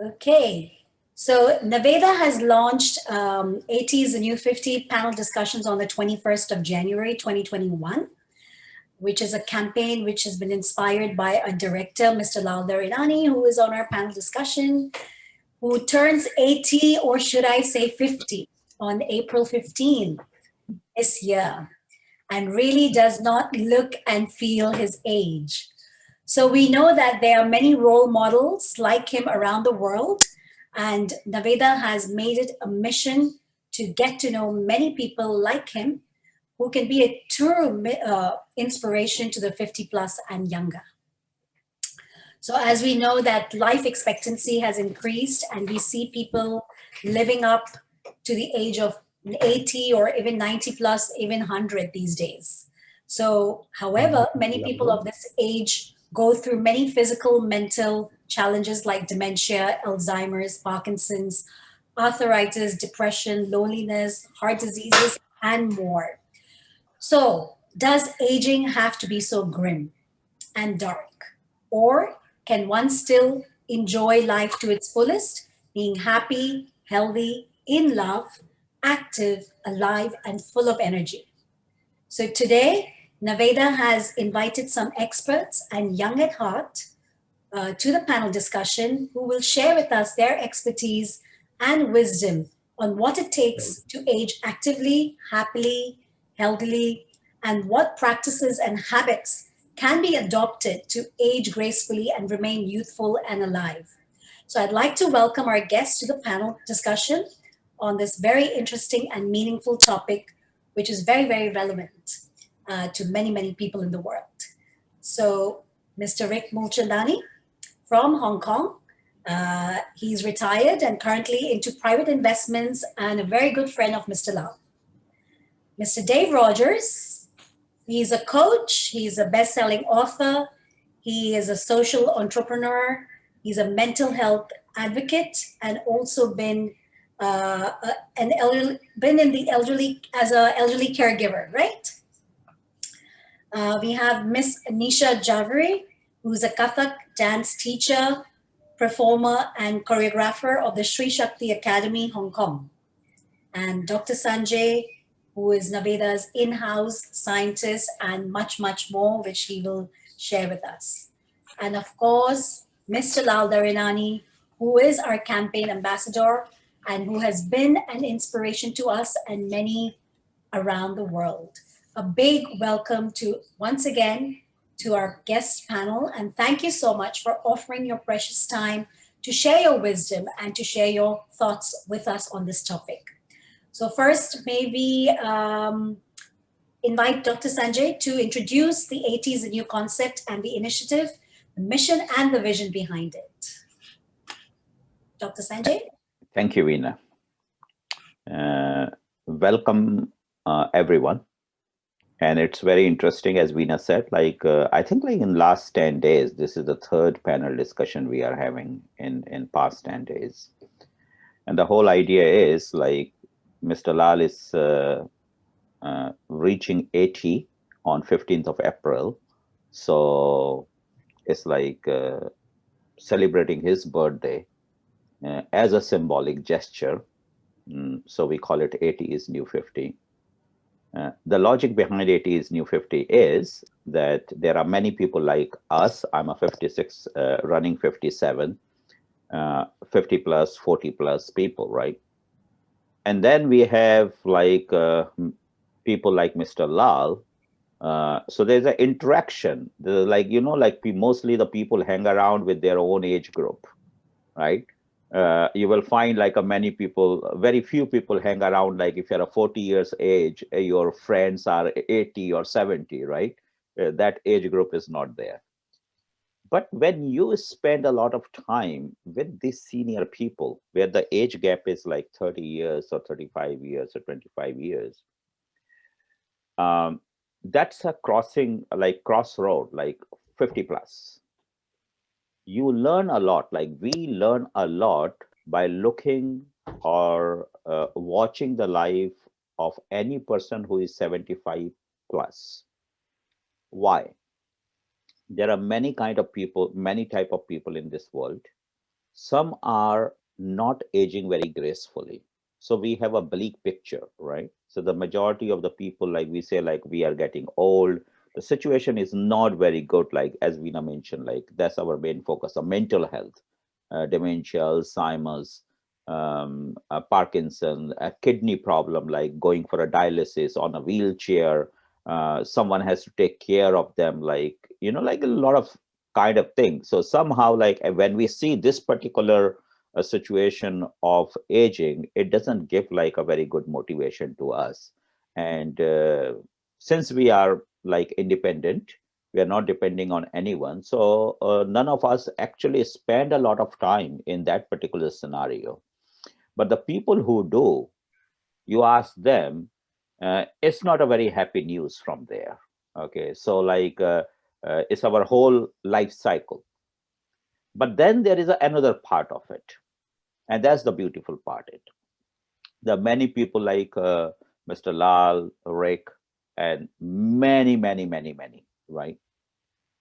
Okay. So Naveda has launched 80s the New 50 panel discussions on the 21st of January 2021, which is a campaign which has been inspired by a director, Mr. Lal Darinani, who is on our panel discussion, who turns 80, or should I say 50, on April 15th this year, and really does not look and feel his age. So we know that there are many role models like him around the world, and Naveda has made it a mission to get to know many people like him who can be a true inspiration to the 50 plus and younger. So as we know that life expectancy has increased and we see people living up to the age of 80 or even 90 plus, even 100 these days. So, however, many people of this age go through many physical, mental challenges like dementia, Alzheimer's, Parkinson's, arthritis, depression, loneliness, heart diseases, and more. So, does aging have to be so grim and dark? Or can one still enjoy life to its fullest, being happy, healthy, in love, active, alive, and full of energy? So today, Naveda has invited some experts and young at heart to the panel discussion who will share with us their expertise and wisdom on what it takes to age actively, happily, healthily, and what practices and habits can be adopted to age gracefully and remain youthful and alive. So I'd like to welcome our guests to the panel discussion on this very interesting and meaningful topic, which is very, very relevant to many, many people in the world. So, Mr. Rick Mulchandani from Hong Kong. He's retired and currently into private investments and a very good friend of Mr. Lau. Mr. Dave Rogers, he's a coach, he's a best-selling author, he is a social entrepreneur, he's a mental health advocate, and also been been in the elderly as an elderly caregiver, right? We have Miss Anisha Javeri, who's a Kathak dance teacher, performer, and choreographer of the Sri Shakti Academy, Hong Kong. And Dr. Sanjay, who is Naveda's in-house scientist, and much, much more, which he will share with us. And of course, Mr. Lal Darinani, who is our campaign ambassador and who has been an inspiration to us and many around the world. A big welcome to once again to our guest panel, and thank you so much for offering your precious time to share your wisdom and to share your thoughts with us on this topic. So first, maybe invite Dr. Sanjay to introduce the 80s, the new concept and the initiative, the mission and the vision behind it. Dr. Sanjay? Thank you, Veena. Welcome, everyone. And it's very interesting, as Veena said, I think in last 10 days, this is the third panel discussion we are having in past 10 days. And the whole idea is Mr. Lal is reaching 80 on 15th of April. So it's celebrating his birthday as a symbolic gesture. So we call it 80 is new 50. The logic behind 80 is new 50 is that there are many people like us. I'm a 56, running 57, 50 plus, 40 plus people, right? And then we have people like Mr. Lal. So there's an interaction. Mostly the people hang around with their own age group, right? You will find many people, very few people hang around. If you're a 40 years age, your friends are 80 or 70, right? That age group is not there. But when you spend a lot of time with these senior people, where the age gap is 30 years or 35 years or 25 years, that's a crossroad, 50 plus. You learn a lot, we learn a lot by looking or watching the life of any person who is 75 plus. Why? There are many kind of people, many type of people in this world. some are not aging very gracefully. So we have a bleak picture, right? So the majority of the people, like we say, like we are getting old. The situation is not very good, like as Veena mentioned, like that's our main focus, on mental health, dementia, Alzheimer's, Parkinson, a kidney problem, like going for a dialysis on a wheelchair. Someone has to take care of them, like, like a lot of kind of thing. So somehow, like when we see this particular situation of aging, it doesn't give like a very good motivation to us. And since we are like independent, we are not depending on anyone. So none of us actually spend a lot of time in that particular scenario. But the people who do, you ask them, it's not a very happy news from there. Okay, so like it's our whole life cycle. But then there is another part of it, and that's the beautiful part. It There are many people like Mr. Lal, Rick, and many, right?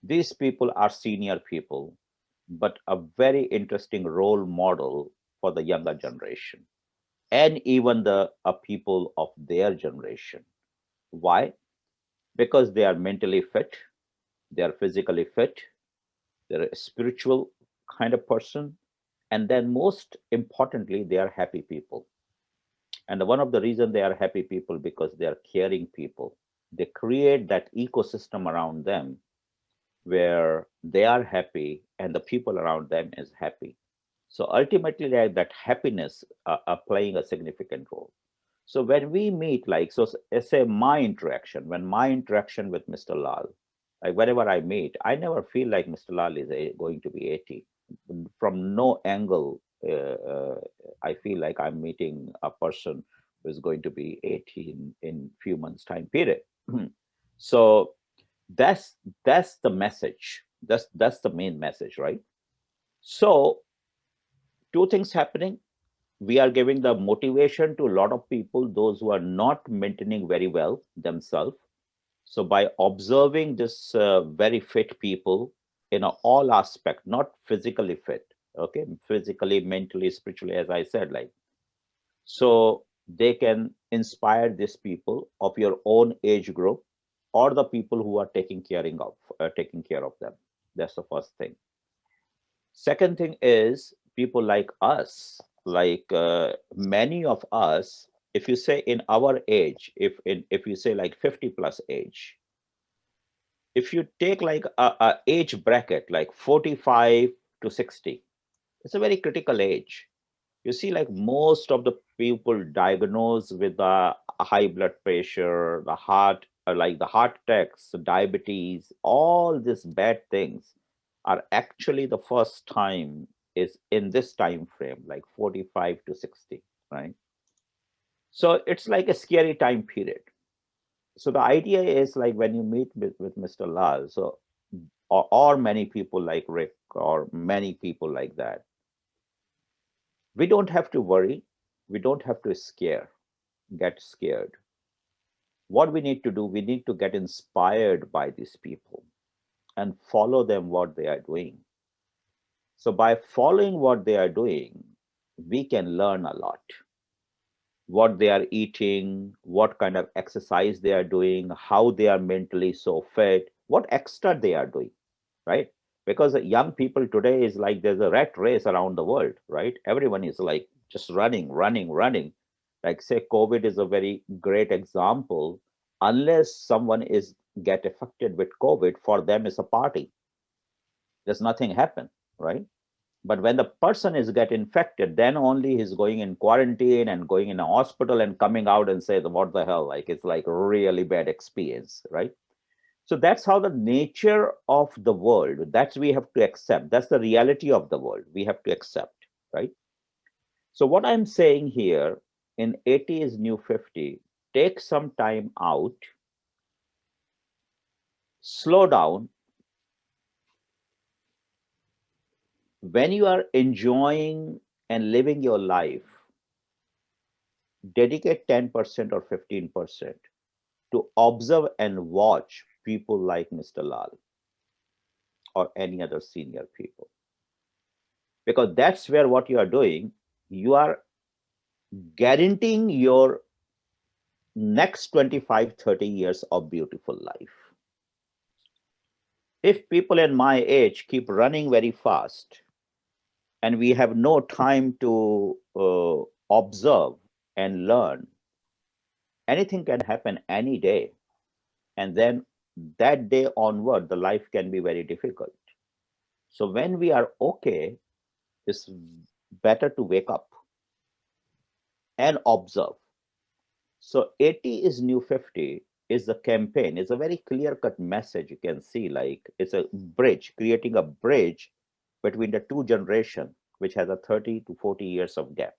These people are senior people, but a very interesting role model for the younger generation and even the people of their generation. Why? Because they are mentally fit, they are physically fit, they're a spiritual kind of person, and then most importantly, they are happy people. And one of the reasons they are happy people, because they are caring people. They create that ecosystem around them where they are happy and the people around them is happy. So ultimately, that happiness are playing a significant role. So when we meet, like, so say my interaction, when my interaction with Mr. Lal, like whenever I meet, I never feel like Mr. Lal is going to be 80. From no angle, I feel like I'm meeting a person who is going to be 80 in few months time period. So that's that's the message. That's the main message, right? So two things happening. We are giving the motivation to a lot of people, those who are not maintaining very well themselves. So by observing this very fit people in all aspect, not physically fit, okay, physically, mentally, spiritually, as I said, like, so they can inspire these people of your own age group or the people who are taking care of them. That's the first thing. Second thing is people like us, like many of us, if you say in our age, if you say like 50 plus age, if you take like a age bracket like 45 to 60, it's a very critical age. You see, like most of the people diagnosed with the high blood pressure, the heart, like the heart attacks, diabetes, all these bad things are actually the first time is in this time frame, like 45 to 60, right? So it's like a scary time period. So the idea is like when you meet with Mr. Lal, so or many people like Rick or many people like that, we don't have to worry, we don't have to get scared. What we need to do, we need to get inspired by these people and follow them what they are doing. So by following what they are doing, we can learn a lot. What they are eating, what kind of exercise they are doing, how they are mentally so fit, what extra they are doing, right? Because young people today is like there's a rat race around the world, right? Everyone is like just running. Like say COVID is a very great example. Unless someone is get affected with COVID, for them it's a party. There's nothing happen, right? But when the person is get infected, then only he's going in quarantine and going in a hospital and coming out and say, what the hell? Like it's like really bad experience, right? So that's how the nature of the world, that's we have to accept. That's the reality of the world. We have to accept, right? So what I'm saying here in 80 is new 50, take some time out, slow down. When you are enjoying and living your life, dedicate 10% or 15% to observe and watch people like Mr. Lal or any other senior people. because that's where what you are doing, you are guaranteeing your next 25, 30 years of beautiful life. If people in my age keep running very fast and we have no time to observe and learn, anything can happen any day. And then that day onward, the life can be very difficult. So when we are okay, it's better to wake up and observe. So 80 is new 50 is the campaign. It's a very clear-cut message. You can see, like, it's a bridge, creating a bridge between the two generation, which has a 30 to 40 years of gap.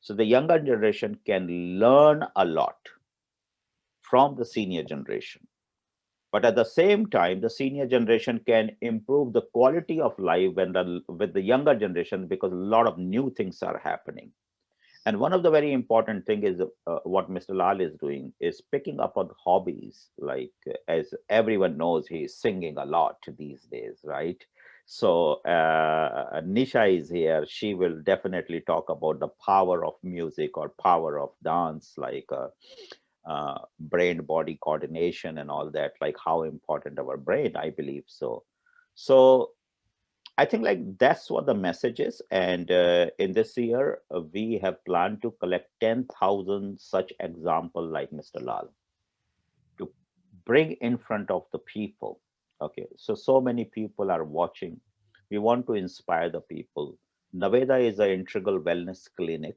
So the younger generation can learn a lot from the senior generation. But at the same time, the senior generation can improve the quality of life with the younger generation, because a lot of new things are happening. And one of the very important thing is what Mr. Lal is doing is picking up on hobbies. Like, as everyone knows, he's singing a lot these days, right? So Nisha is here. She will definitely talk about the power of music or power of dance, like brain body coordination and all that, like how important our brain, I believe. So I think like that's what the message is. And in this year, we have planned to collect 10,000 such example like Mr. Lal to bring in front of the people. Okay, so many people are watching. We want to inspire the people. Naveda is an integral wellness clinic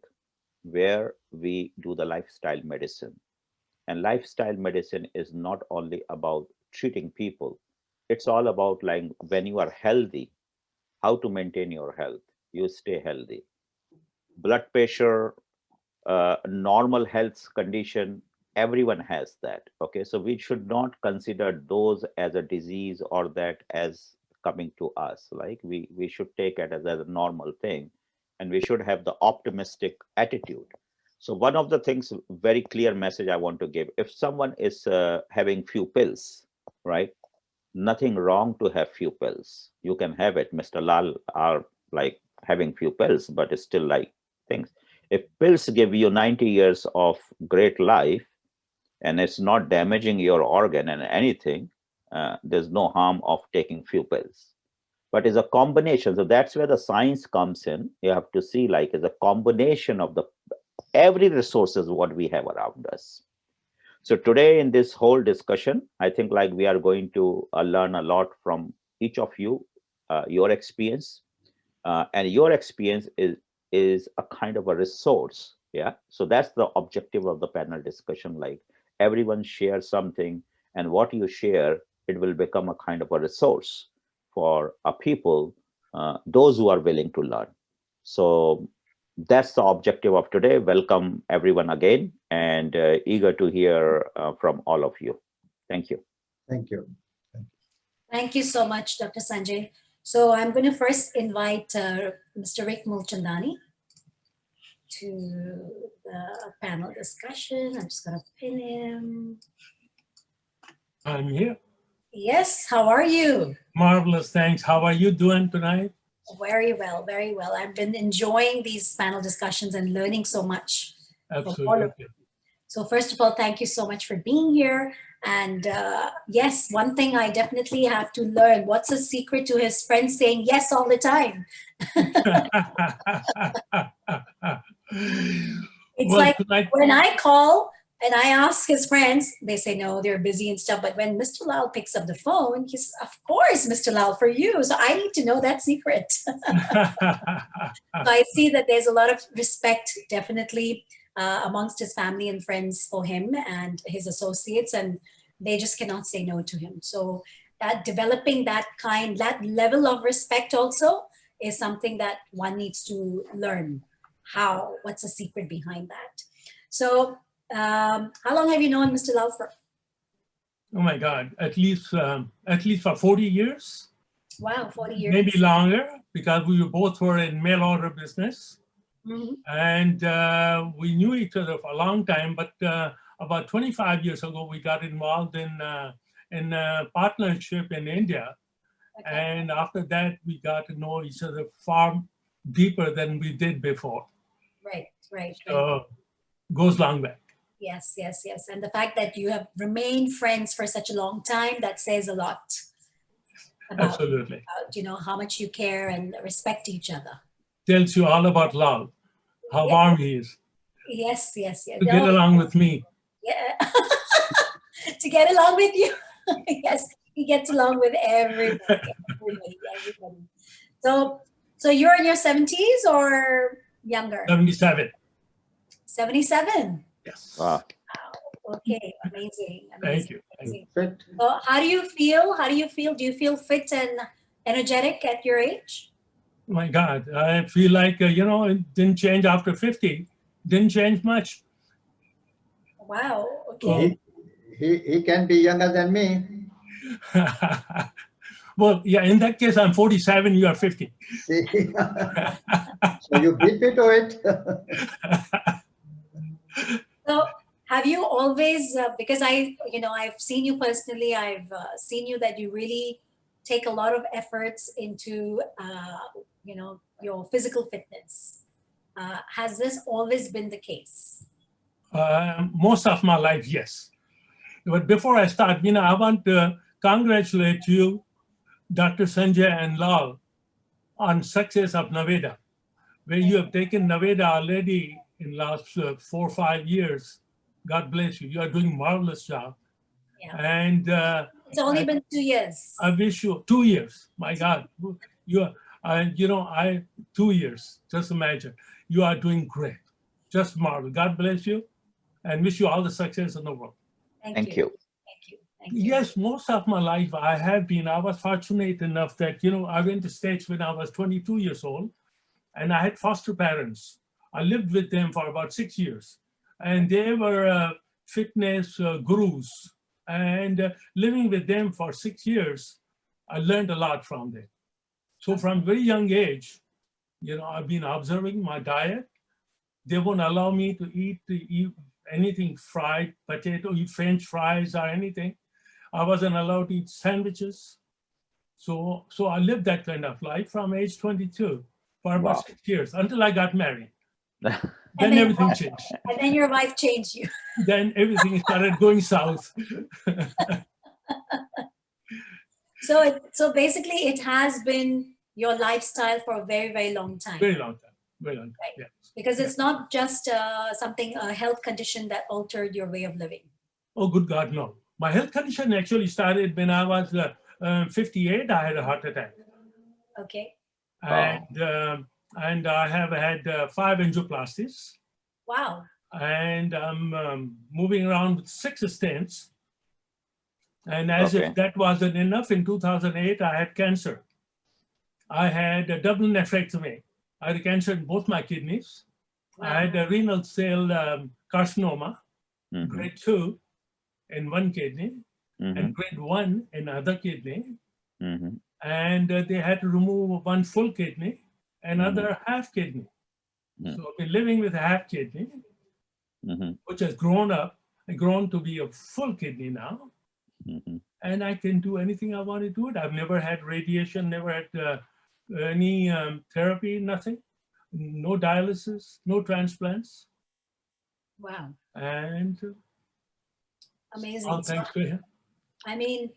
where we do the lifestyle medicine. And lifestyle medicine is not only about treating people, it's all about like when you are healthy, how to maintain your health, you stay healthy. Blood pressure, normal health condition, everyone has that. Okay, so we should not consider those as a disease or that as coming to us. Like we should take it as a normal thing, and we should have the optimistic attitude. So one of the things, very clear message I want to give: if someone is having few pills, right? Nothing wrong to have few pills. You can have it. Mr. Lal are like having few pills, but it's still like things. If pills give you 90 years of great life and it's not damaging your organ and anything, there's no harm of taking few pills. But it's a combination. So that's where the science comes in. You have to see like it's a combination of the every resources what we have around us. So today in this whole discussion, I think like we are going to learn a lot from each of you, your experience, and your experience is a kind of a resource. Yeah. So that's the objective of the panel discussion. Like everyone shares something, and what you share, it will become a kind of a resource for a people, those who are willing to learn. So that's the objective of today. Welcome everyone again, and eager to hear from all of you. Thank you. Thank you. Thank you so much, Dr. Sanjay. So I'm going to first invite Mr. Rick Mulchandani to the panel discussion. I'm just going to pin him. I'm here. Yes, how are you? Marvelous, thanks. How are you doing tonight? Very well, very well. I've been enjoying these panel discussions and learning so much from all of you. Absolutely. So first of all, thank you so much for being here. And yes, one thing I definitely have to learn, what's the secret to his friends saying yes all the time? It's Well, like tonight, when I call and I ask his friends, they say, no, they're busy and stuff. But when Mr. Lal picks up the phone, he's, of course, Mr. Lal, for you. So I need to know that secret. So I see that there's a lot of respect, definitely, amongst his family and friends for him and his associates, and they just cannot say no to him. So that developing that level of respect also is something that one needs to learn. What's the secret behind that? So how long have you known Mr. Lal for? oh my God, at least for 40 years. Wow, 40 years. Maybe longer, because we both were in mail order business. Mm-hmm. And we knew each other for a long time, but about 25 years ago, we got involved in partnership in India. Okay. And after that, we got to know each other far deeper than we did before. Right, right, right. So goes long back. Yes, yes, yes. And the fact that you have remained friends for such a long time, that says a lot about, Absolutely. how much you care and respect each other. Tells you all about love, how Yeah. warm he is Yes, yes, yes. to get Oh, along with me. yeah. To get along with you. Yes, he gets along with everybody, everybody, everybody. So you're in your 70s or younger? 77. 77. Yes. Wow. Okay, amazing, Thank amazing, you. amazing. Fit. So how do you feel? How do you feel? Do you feel fit and energetic at your age? My God, I feel like, it didn't change after 50. Didn't change much. Wow. Okay. He can be younger than me. Well, yeah, in that case, I'm 47, you are 50. See, so you beat me to it. So have you always, because I've seen you personally, I've seen you that you really take a lot of efforts into, your physical fitness. Has this always been the case? Most of my life, yes. But before I start, I want to congratulate you, Dr. Sanjay and Lal, on success of Naveda, where you have taken Naveda already in last 4 or 5 years. God bless you. You are doing marvelous job. Yeah. And It's only been 2 years. I wish you 2 years. My God, you are, 2 years. Just imagine, you are doing great. Just marvel. God bless you, and wish you all the success in the world. Thank Thank you. you. Thank you. Thank you. Yes, most of my life I was fortunate enough that, I went to States when I was 22 years old, and I had foster parents. I lived with them for about 6 years, and they were fitness gurus. And living with them for 6 years, I learned a lot from them. So from very young age, I've been observing my diet. They won't allow me to eat anything fried, potato, eat French fries or anything. I wasn't allowed to eat sandwiches. So I lived that kind of life from age 22 for about Wow. 6 years until I got married. And Then then- everything changed. And then your wife changed you. Then everything started going south. So basically, it has been your lifestyle for a very, very long time. Very long time. Very long time. Right. Yeah. Because it's not just a health condition that altered your way of living. Oh, good God, no. My health condition actually started when I was 58. I had a heart attack. Okay. And I have had 5 angioplasties. Wow. And I'm moving around with 6 stents. And as Okay. if that wasn't enough, in 2008, I had cancer. I had a double nephrectomy. I had cancer in both my kidneys. I had a renal cell carcinoma, Mhm. grade 2 in one kidney, Mhm. and grade 1 in other kidney. Mhm. And they had to remove one full kidney, another half kidney. Mhm. So I've been living with a half kidney, Mhm. which has grown to be a full kidney now. Mhm. And I can do anything I want to do it. I've never had radiation, never had any therapy, nothing, no dialysis, no transplants. Wow. And Amazing. all So, thanks to him. I mean,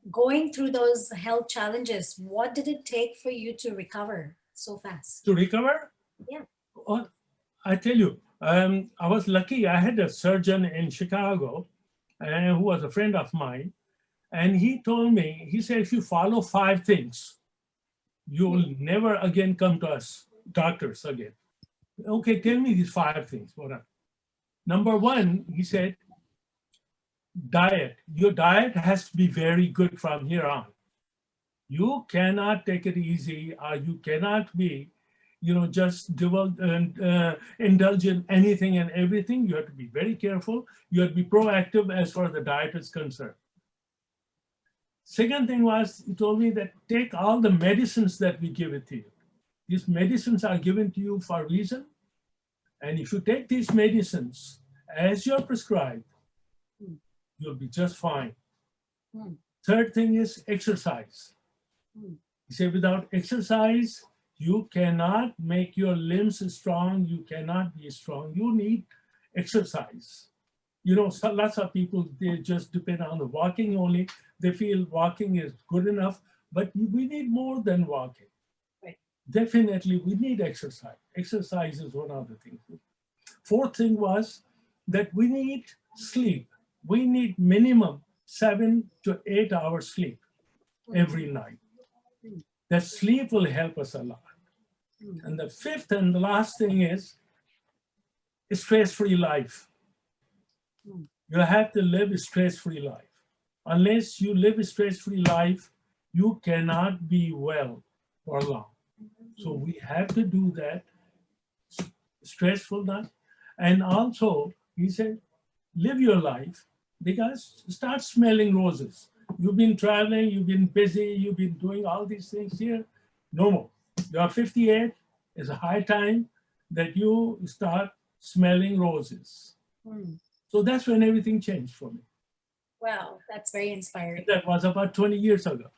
going through those health challenges, what did it take for you to recover so fast? To recover? Yeah. Oh, I tell you, I was lucky. I had a surgeon in Chicago who was a friend of mine. And he told me, he said, if you follow 5 things, you will never again come to us, doctors again. Okay, tell me these 5 things. What are? Number 1, he said, diet. Your diet has to be very good from here on. You cannot take it easy, or you cannot be, just indulge in anything and everything. You have to be very careful. You have to be proactive as far as the diet is concerned. Second thing was, he told me that take all the medicines that we give it to you. These medicines are given to you for a reason. And if you take these medicines as you're prescribed, you'll be just fine. Hmm. Third thing is exercise. Mm. He said, without exercise, you cannot make your limbs strong. You cannot be strong. You need exercise. You know, so lots of people, they just depend on the walking only. They feel walking is good enough, but we need more than walking. Right. Definitely, we need exercise. Exercise is one of the things. Fourth thing was that we need sleep. We need minimum 7 to 8 hours sleep every night. Mm. That sleep will help us a lot. Mm. And the fifth and the last thing is stress-free life. Mm. You have to live a stress-free life. Unless you live a stress-free life, you cannot be well for long. So we have to do that, stressfulness. And also, he said, live your life, because start smelling roses. You've been traveling, you've been busy, you've been doing all these things here. No more. You are 58. It's a high time that you start smelling roses. Mm. So that's when everything changed for me. Wow, that's very inspiring. That was about 20 years ago.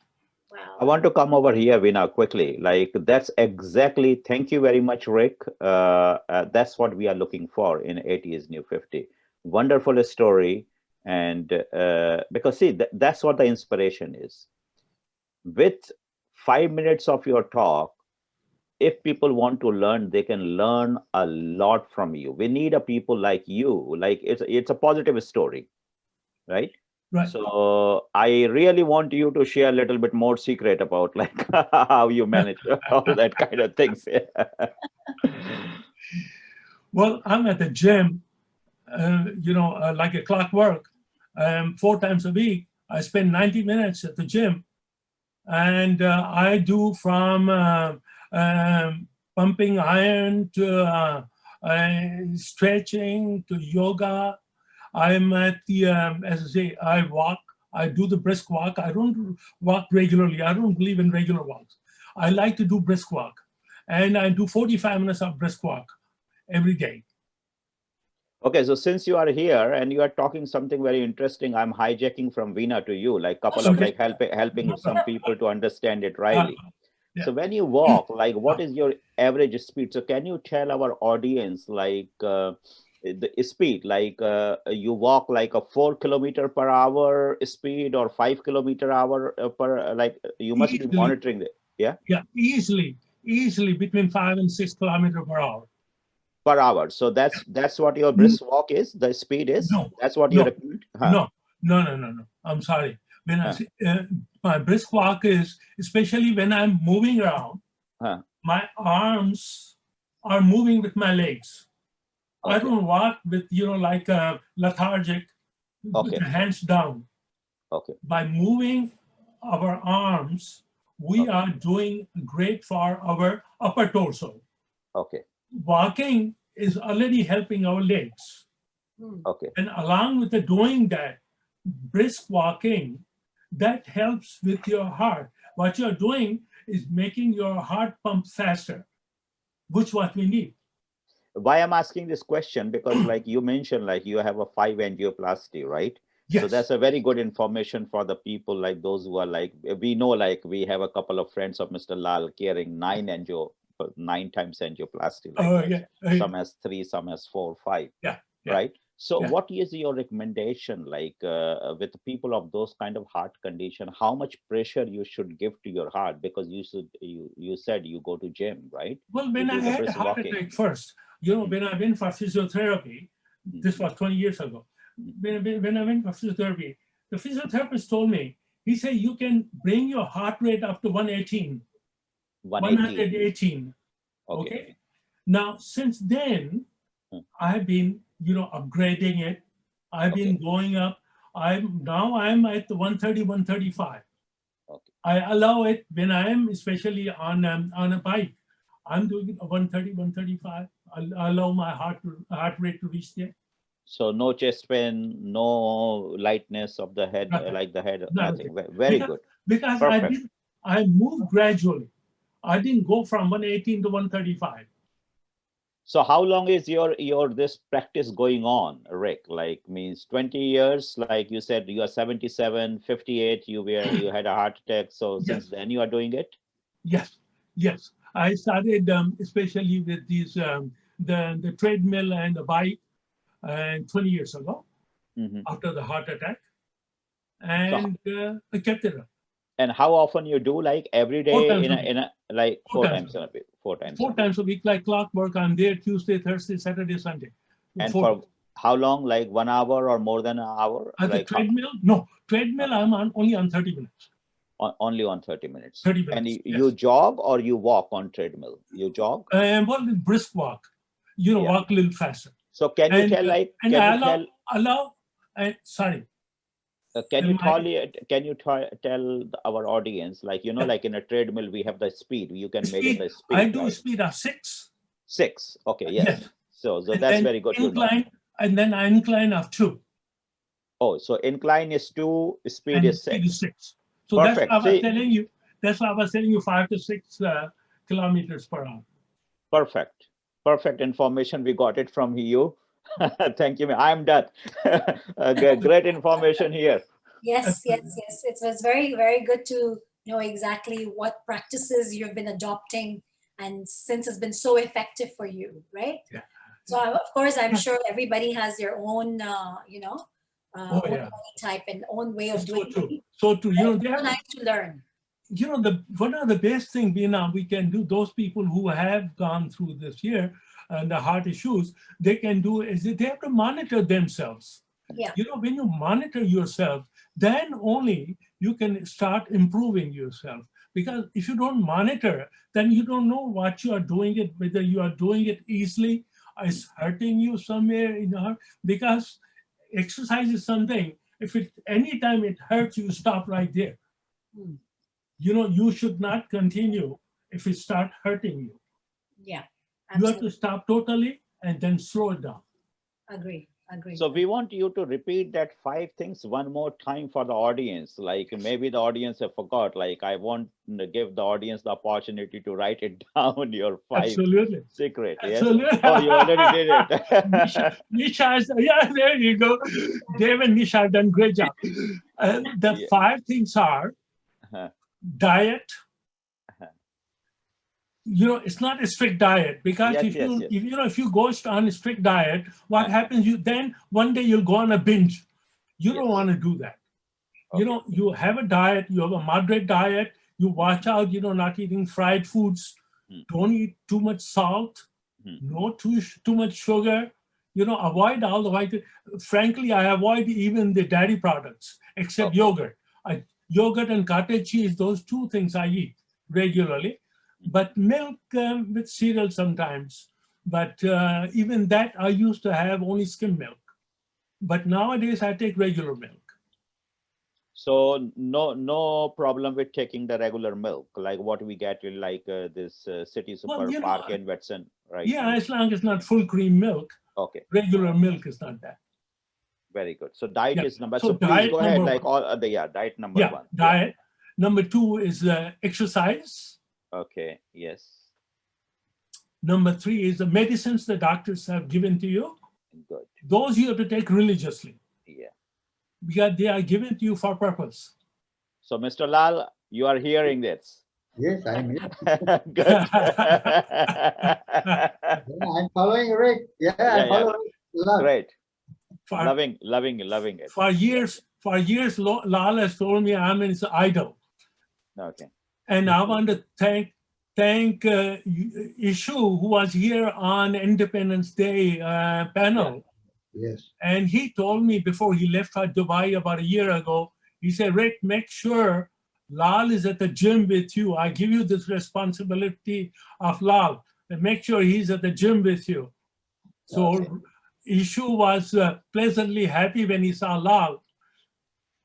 I Wow. want to come over here, Veena, quickly. Like, that's exactly, thank you very much, Rick. That's what we are looking for in 80 is New 50. Wonderful story. And because see, that's what the inspiration is. With 5 minutes of your talk, if people want to learn, they can learn a lot from you. We need a people like you. Like, it's a positive story, right? Right. So I really want you to share a little bit more secret about like how you manage all that kind of things. Well, I'm at the gym, like a clockwork, 4 times a week. I spend 90 minutes at the gym, and I do from pumping iron to stretching to yoga. I'm at the, as I say, I walk. I do the brisk walk. I don't walk regularly. I don't believe in regular walks. I like to do brisk walk. And I do 45 minutes of brisk walk every day. Okay, so since you are here and you are talking something very interesting, I'm hijacking from Veena to you, like couple of Okay. like helping some people to understand it rightly. Yeah. So when you walk, like what is your average speed? So can you tell our audience like the speed, like you walk like a 4 kilometer per hour speed or 5 kilometer hour per, like you must be Easily. monitoring it. Yeah. Yeah, easily between 5 and 6 kilometers per hour. Per hour. So that's what your brisk walk is. The speed is. No, That's what you no, recommend. Huh. no. I'm sorry. When I Huh. say, my brisk walk is, especially when I'm moving around, Huh. my arms are moving with my legs. I Okay. don't walk with, like lethargic, with Okay. the hands down. Okay. By moving our arms, we Okay. are doing great for our upper torso. Okay. Walking is already helping our legs. Mm. Okay. And along with the doing that, brisk walking, that helps with your heart. What you're doing is making your heart pump faster, which what we need. Why I'm asking this question, because like you mentioned, like you have a 5 angioplasty, right? Yes. So that's a very good information for the people like those who are like, we know, like we have a couple of friends of Mr. Lal carrying 9 times angioplasty, like Yeah. some has 3, some has 4, 5, Yeah. right? So Yeah. what is your recommendation, like with people of those kind of heart condition, how much pressure you should give to your heart? Because you said you go to gym, right? Well, when You I do the had a brisk heart walking. attack first, when I went for physiotherapy, this was 20 years ago. When I went for physiotherapy, the physiotherapist told me, he said, you can bring your heart rate up to 118. 118. Okay. Now, since then, I've been, upgrading it. I've been going up. I'm at the 130, 135. Okay. I allow it when I am especially on a bike. I'm doing 130, 135. I allow my heart rate to reach there. So no chest pain, no lightness of the head, Nothing. like the head, Nothing. nothing. Very good. Because Perfect. I moved gradually. I didn't go from 118 to 135. So how long is your this practice going on, Rick? Like means 20 years, like you said, you are 77, 58, you had a heart attack. So since Yes. then you are doing it? Yes, yes. I started especially with these the treadmill and the bike 20 years ago Mhm. after the heart attack, So and I kept it up and how often you do, like every four day times a week. in a like Four times a a week. week, 4 times a Four week. times a week, like clockwork. I'm there Tuesday, Thursday, Saturday, Sunday. And 4 days. for how long? Like 1 hour or more than an hour? At the Like treadmill, no treadmill. I'm only on 30 minutes. only on 30 minutes. 30 And minutes. you Yes. jog or you walk on treadmill? You jog? And well, brisk walk. Yeah. Walk a little faster. So can you tell And can I you tell allow. Sorry. can you tell our audience, like like in a treadmill we have the speed, you can make it Speed. the I speed, do right? speed of 6. 6. Okay, yes. Yes. So And that's then very good to know. incline, and then I incline of 2, Oh, so incline is 2, speed and is speed is 6. 6. So that's Perfect. why I was See, telling you. That's why I was telling you 5 to 6 kilometers per hour. perfect information. We got it from you. Thank you. I'm done. Great information here. Yes, yes, yes. It's very, very good to know exactly what practices you've been adopting, and since it's been so effective for you, right? Yeah. So of course, I'm sure everybody has their own, Oh own yeah. body type and own way of So doing true. things. So true. Right? So nice to learn. One of the best thing we can do, those people who have gone through this year and the heart issues, they can do is that they have to monitor themselves. Yeah. When you monitor yourself, then only you can start improving yourself. Because if you don't monitor, then you don't know what you are doing it, whether you are doing it easily, or it's hurting you somewhere in your heart. Because exercise is something, if it anytime it hurts you, stop right there. Hmm. You should not continue if it start hurting you. Yeah. You have Absolutely. to stop totally and then slow it down. Agree. Agree. So we want you to repeat that 5 things one more time for the audience. Like maybe the audience have forgot. Like I want to give the audience the opportunity to write it down, your 5 Absolutely. secret. Yes. Absolutely. Oh, you already did it. Nisha, yeah, there you go. Dave and Nisha have done great job. The Yeah. 5 things are Uh-huh. diet. It's not a strict diet, because Yes, if you yes. if you go on a strict diet, what Uh-huh. happens? Then one day you'll go on a binge. You don't Yes. want to do that. Okay. You have a diet, you have a moderate diet, you watch out, not eating fried foods, don't eat too much salt, no too much sugar, avoid all the white. Frankly, I avoid even the dairy products, except Okay. yogurt. Yogurt and cottage cheese, those 2 things I eat regularly. But milk with cereal sometimes. But even that, I used to have only skim milk. But nowadays, I take regular milk. So no problem with taking the regular milk, like what we get in like this City Super Park in Watson, right? Yeah, as long as it's not full cream milk. Okay. Regular milk is not that. Very good. So diet is number. So So please diet go ahead. Like 1. all diet number 1. Diet. Number 2 is exercise. Okay. Yes. Number 3 is the medicines the doctors have given to you. Good. Those you have to take religiously. Yeah. Because they are given to you for purpose. So Mr. Lal, you are hearing this. Yes, I'm here. Good. Yeah, I'm following Rick. Yeah, I'm following Lal. Great. For, Loving it. For years, Lal has told me I'm his idol. Okay. And I want to thank Ishu, who was here on Independence Day panel. Yes. And he told me before he left for Dubai about a year ago, he said, Rick, make sure Lal is at the gym with you. I give you this responsibility of Lal, and make sure he's at the gym with you. So Okay. Ishu was pleasantly happy when he saw Lal,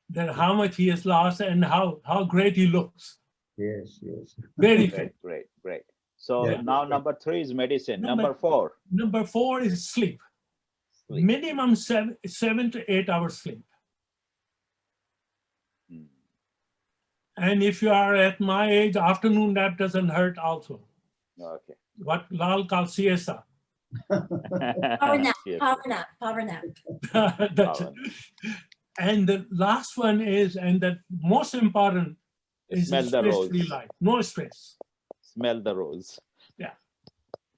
that how much he has lost and how great he looks. Yes, yes. Very fit. Great. So Yeah. now number 3 is medicine. Number 4. Number 4 is sleep. Minimum 7 to 8 hours sleep. And if you are at my age, afternoon nap doesn't hurt also. Okay. What Lal calls siesta. Power nap, Cheers. power nap, power nap. That's it. And the last one is, and the most important, is Smell the stress-free rose. life. No stress. Smell the rose.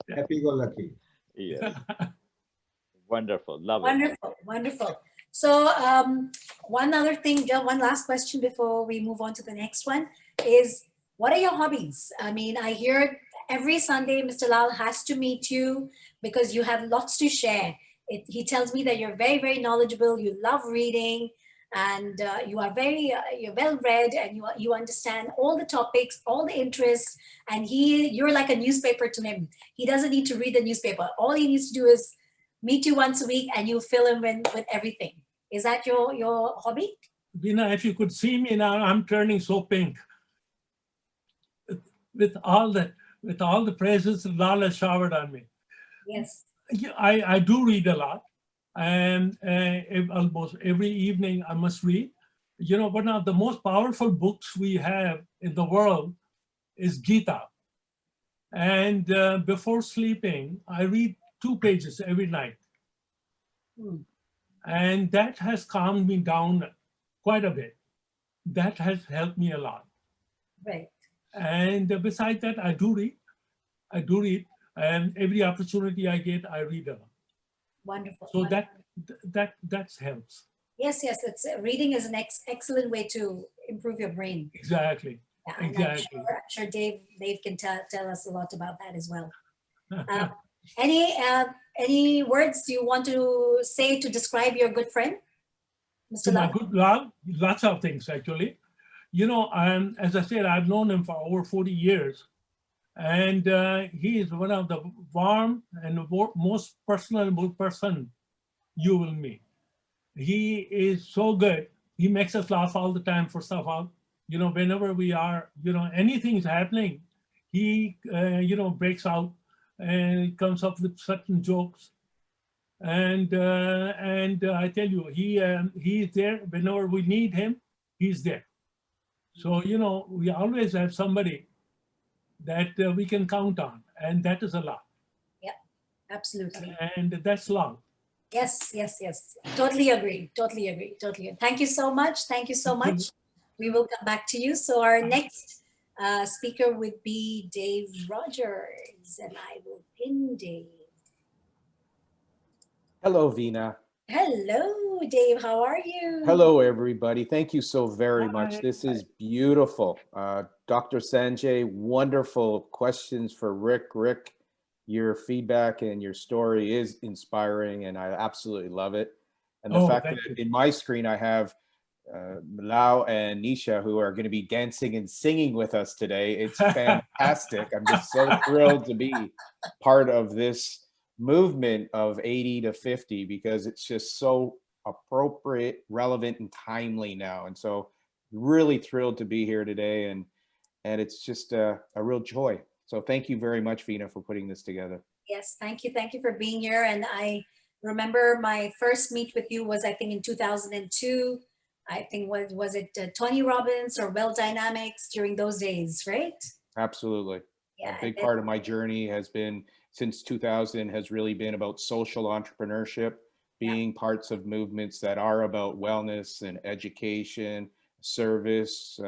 Happy-go-lucky. Yes. Wonderful. Love it. Wonderful, wonderful. So one other thing, one last question before we move on to the next one is, what are your hobbies? I mean, I hear every Sunday Mr. Lal has to meet you because you have lots to share. He tells me that you're very, very knowledgeable, you love reading, and you are you're well read, and you understand all the topics, all the interests, and you're like a newspaper to him. He doesn't need to read the newspaper. All he needs to do is meet you once a week and you fill him in with everything. Is that your hobby? Veena, if you could see me now, I'm turning so pink. With all the praises Lala showered on me. Yes. I do read a lot, and almost every evening I must read. You know, one of the most powerful books we have in the world is Gita. And before sleeping, I read 2 pages every night. Hmm. And that has calmed me down quite a bit. That has helped me a lot. Right. And besides that, I do read. And every opportunity I get, I read a lot. Wonderful. So wonderful. that helps. Yes, it's reading is an excellent way to improve your brain. Exactly. Yeah, and Exactly. I'm sure Dave can tell us a lot about that as well. Any words you want to say to describe your good friend, Mr. To my Lal? good Lal, lots of things actually. You know, as I said, I've known him for over 40 years. And he is one of the warm and most personable person you will meet. He is so good. He makes us laugh all the time for stuff out. You know, whenever we are, you know, anything's happening, he, breaks out and comes up with certain jokes. And I tell you, he is there whenever we need him. He's there. So, you know, we always have somebody that we can count on, and that is a lot. Yeah, absolutely. And that's love. Yes. Totally agree. Thank you so much. Thank you so much. We will come back to you. So our next speaker would be Dave Rogers, and I will pin Dave. Hello, Veena. Hello, Dave. How are you? Hello, everybody. Thank you so very much. Hi. This is beautiful. Dr. Sanjay, wonderful questions for Rick. Rick, your feedback and your story is inspiring, and I absolutely love it. And the fact thank that you. in my screen I have Lau and Nisha, who are going to be dancing and singing with us today. It's fantastic. I'm just so thrilled to be part of this movement of 80 to 50 because it's just so appropriate, relevant, and timely now. And so really thrilled to be here today. And it's just a real joy. So thank you very much, Veena, for putting this together. Yes, thank you. Thank you for being here. And I remember my first meet with you was, I think, in 2002. I think, was it Tony Robbins or Well Dynamics during those days, right? Absolutely. Yeah. A big part of my journey has been, since 2000, has really been about social entrepreneurship, being parts of movements that are about wellness and education, service,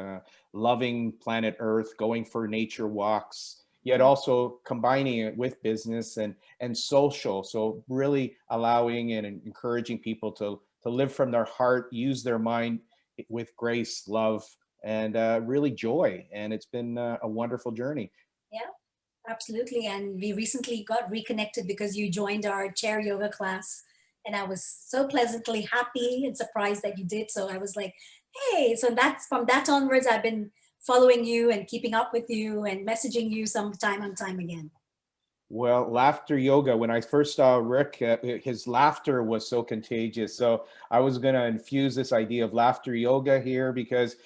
loving planet Earth, going for nature walks, yet also combining it with business and social. So really allowing and encouraging people to live from their heart, use their mind with grace, love, and really joy. And it's been a wonderful journey. Yeah, absolutely. And we recently got reconnected because you joined our chair yoga class. And I was so pleasantly happy and surprised that you did. So I was like, hey, so that's from that onwards, I've been following you and keeping up with you and messaging you some time and time again. Well, laughter yoga, when I first saw Rick, his laughter was so contagious. So I was going to infuse this idea of laughter yoga here because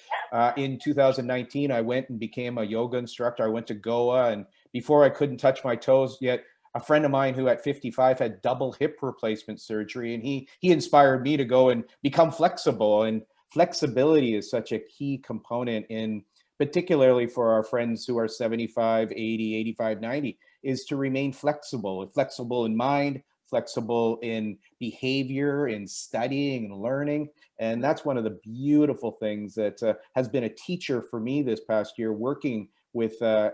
in 2019, I went and became a yoga instructor. I went to Goa, and before I couldn't touch my toes yet, a friend of mine who at 55 had double hip replacement surgery, and he inspired me to go and become flexible. And flexibility is such a key component in, particularly for our friends who are 75, 80, 85, 90. is to remain flexible in mind, flexible in behavior, in studying and learning. And that's one of the beautiful things that has been a teacher for me this past year, working with the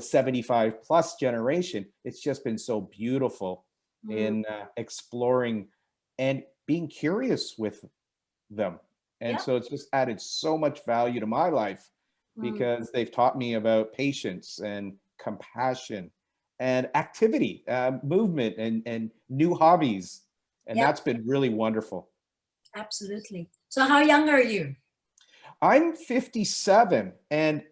75 plus generation. It's just been so beautiful in exploring and being curious with them. And so it's just added so much value to my life because they've taught me about patience and compassion and activity, movement, and new hobbies. And that's been really wonderful. Absolutely. So how young are you? I'm 57, and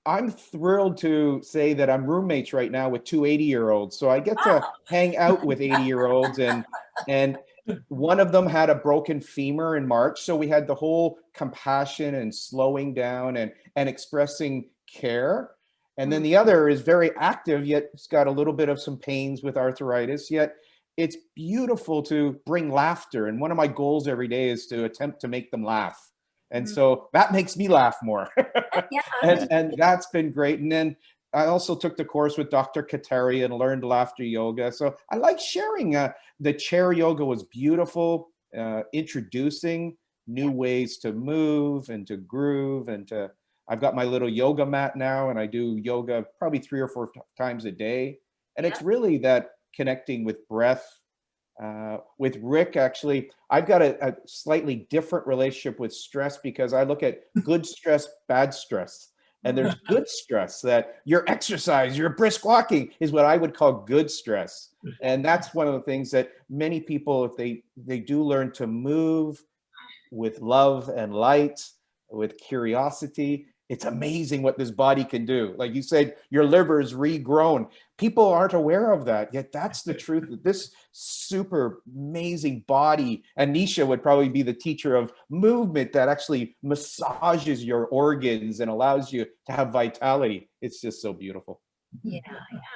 I'm thrilled to say that I'm roommates right now with two 80-year-olds. So I get to hang out with 80-year-olds, and one of them had a broken femur in March. So we had the whole compassion and slowing down and expressing care. And then the other is very active, yet it's got a little bit of some pains with arthritis, yet it's beautiful to bring laughter. And one of my goals every day is to attempt to make them laugh. And so that makes me laugh more. and that's been great. And then I also took the course with Dr. Kateri and learned laughter yoga. So I like sharing. The chair yoga was beautiful, introducing new ways to move and to groove and to, I've got my little yoga mat now, and I do yoga probably 3 or 4 times a day. And it's really that connecting with breath. With Rick, actually, I've got a slightly different relationship with stress because I look at good stress, bad stress. And there's good stress, that your exercise, your brisk walking is what I would call good stress. And that's one of the things that many people, if they do learn to move with love and light, with curiosity, it's amazing what this body can do. Like you said, your liver is regrown. People aren't aware of that, yet that's the truth. That this super amazing body, Anisha would probably be the teacher of movement that actually massages your organs and allows you to have vitality. It's just so beautiful. Yeah,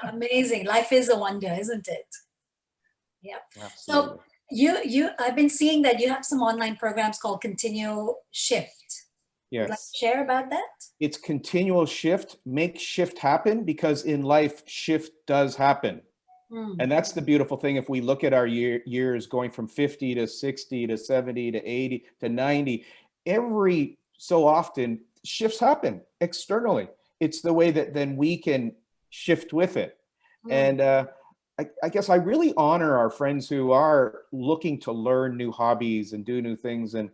amazing. Life is a wonder, isn't it? Yeah. Absolutely. So I've been seeing that you have some online programs called Continual Shift. Yes. Would you like to share about that? It's continual shift. Make shift happen, because in life, shift does happen. And that's the beautiful thing. If we look at our years going from 50 to 60 to 70 to 80 to 90, every so often shifts happen externally. It's the way that then we can shift with it. And I guess I really honor our friends who are looking to learn new hobbies and do new things. And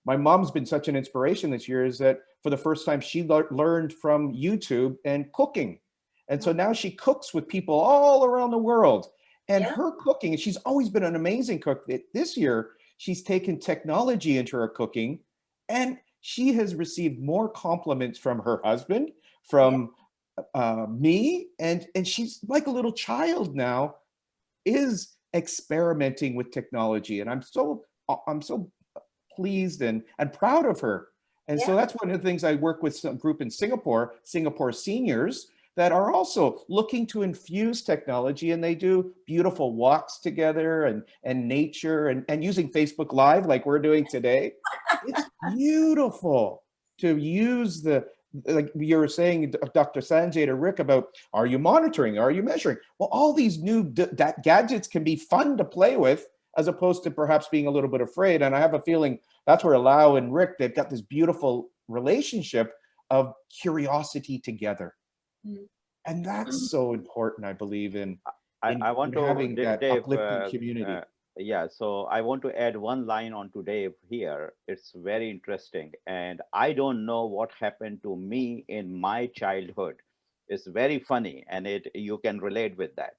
my mom's been such an inspiration this year, is that for the first time she learned from YouTube and cooking. And so now she cooks with people all around the world. And her cooking, and she's always been an amazing cook. This year, she's taken technology into her cooking, and she has received more compliments from her husband, from me, and she's like a little child now, is experimenting with technology. And I'm so pleased and proud of her. And so that's one of the things. I work with some group in Singapore seniors, that are also looking to infuse technology, and they do beautiful walks together and nature and using Facebook Live like we're doing today. It's beautiful to use like you were saying, Dr. Sanjay, to Rick, about, are you monitoring? Are you measuring? Well, all these new gadgets can be fun to play with, as opposed to perhaps being a little bit afraid. And I have a feeling that's where Lau and Rick, they've got this beautiful relationship of curiosity together. And that's so important, I believe, in I want to having that Dave, uplifting community. Yeah, so I want to add one line on to Dave here. It's very interesting. And I don't know what happened to me in my childhood. It's very funny, and you can relate with that.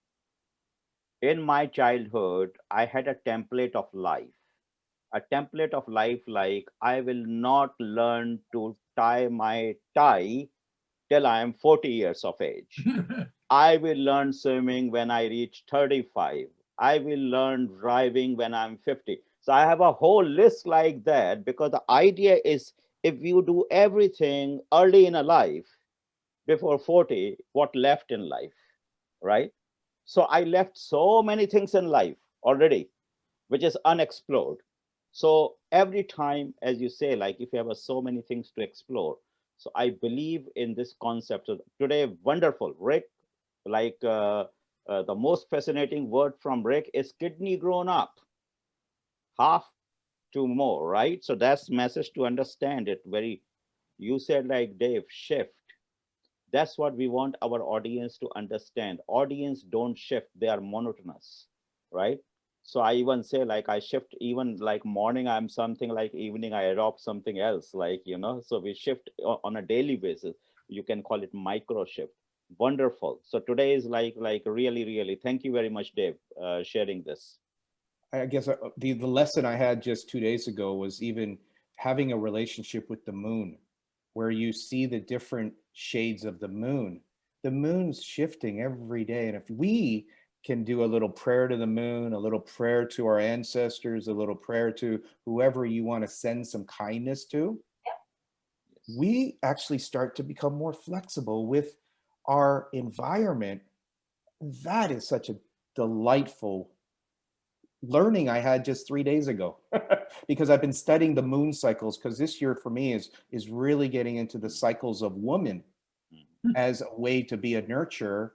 In my childhood, I had a template of life. A template of life like, I will not learn to tie my tie till I am 40 years of age. I will learn swimming when I reach 35. I will learn driving when I'm 50. So I have a whole list like that, because the idea is, if you do everything early in a life, before 40, what left in life, right? So I left so many things in life already, which is unexplored. So every time, as you say, like if you have so many things to explore, so I believe in this concept. So today, wonderful, Rick, like The most fascinating word from Rick is kidney grown up, half to more, right? So that's message to understand it very, you said like Dave, shift. That's what we want our audience to understand. Audience don't shift, they are monotonous, right? So I even say like I shift, even like morning I'm something, like evening I adopt something else, like, you know, so we shift on a daily basis. You can call it micro shift. Wonderful. So today is like really, thank you very much, Dave, sharing this. I guess the lesson I had just 2 days ago was even having a relationship with the moon, where you see the different shades of the moon. The moon's shifting every day. And if we can do a little prayer to the moon, a little prayer to our ancestors, a little prayer to whoever you want to send some kindness to, we actually start to become more flexible with our environment. That is such a delightful learning I had just 3 days ago because I've been studying the moon cycles, because this year for me is really getting into the cycles of woman as a way to be a nurturer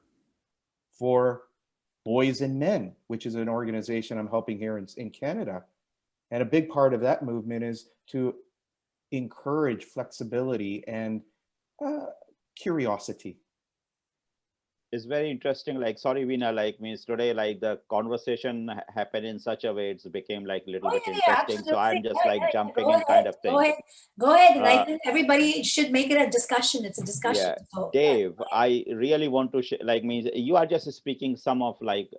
for boys and men, which is an organization I'm helping here in Canada. And a big part of that movement is to encourage flexibility and curiosity. It's very interesting. Like, sorry, Veena, like means today, like the conversation happened in such a way, it's became like a little bit interesting. So I'm just like jumping in kind of thing. Go ahead. And I think everybody should make it a discussion. It's a discussion. Yeah, So, Dave, I really want to like means you are just speaking some of like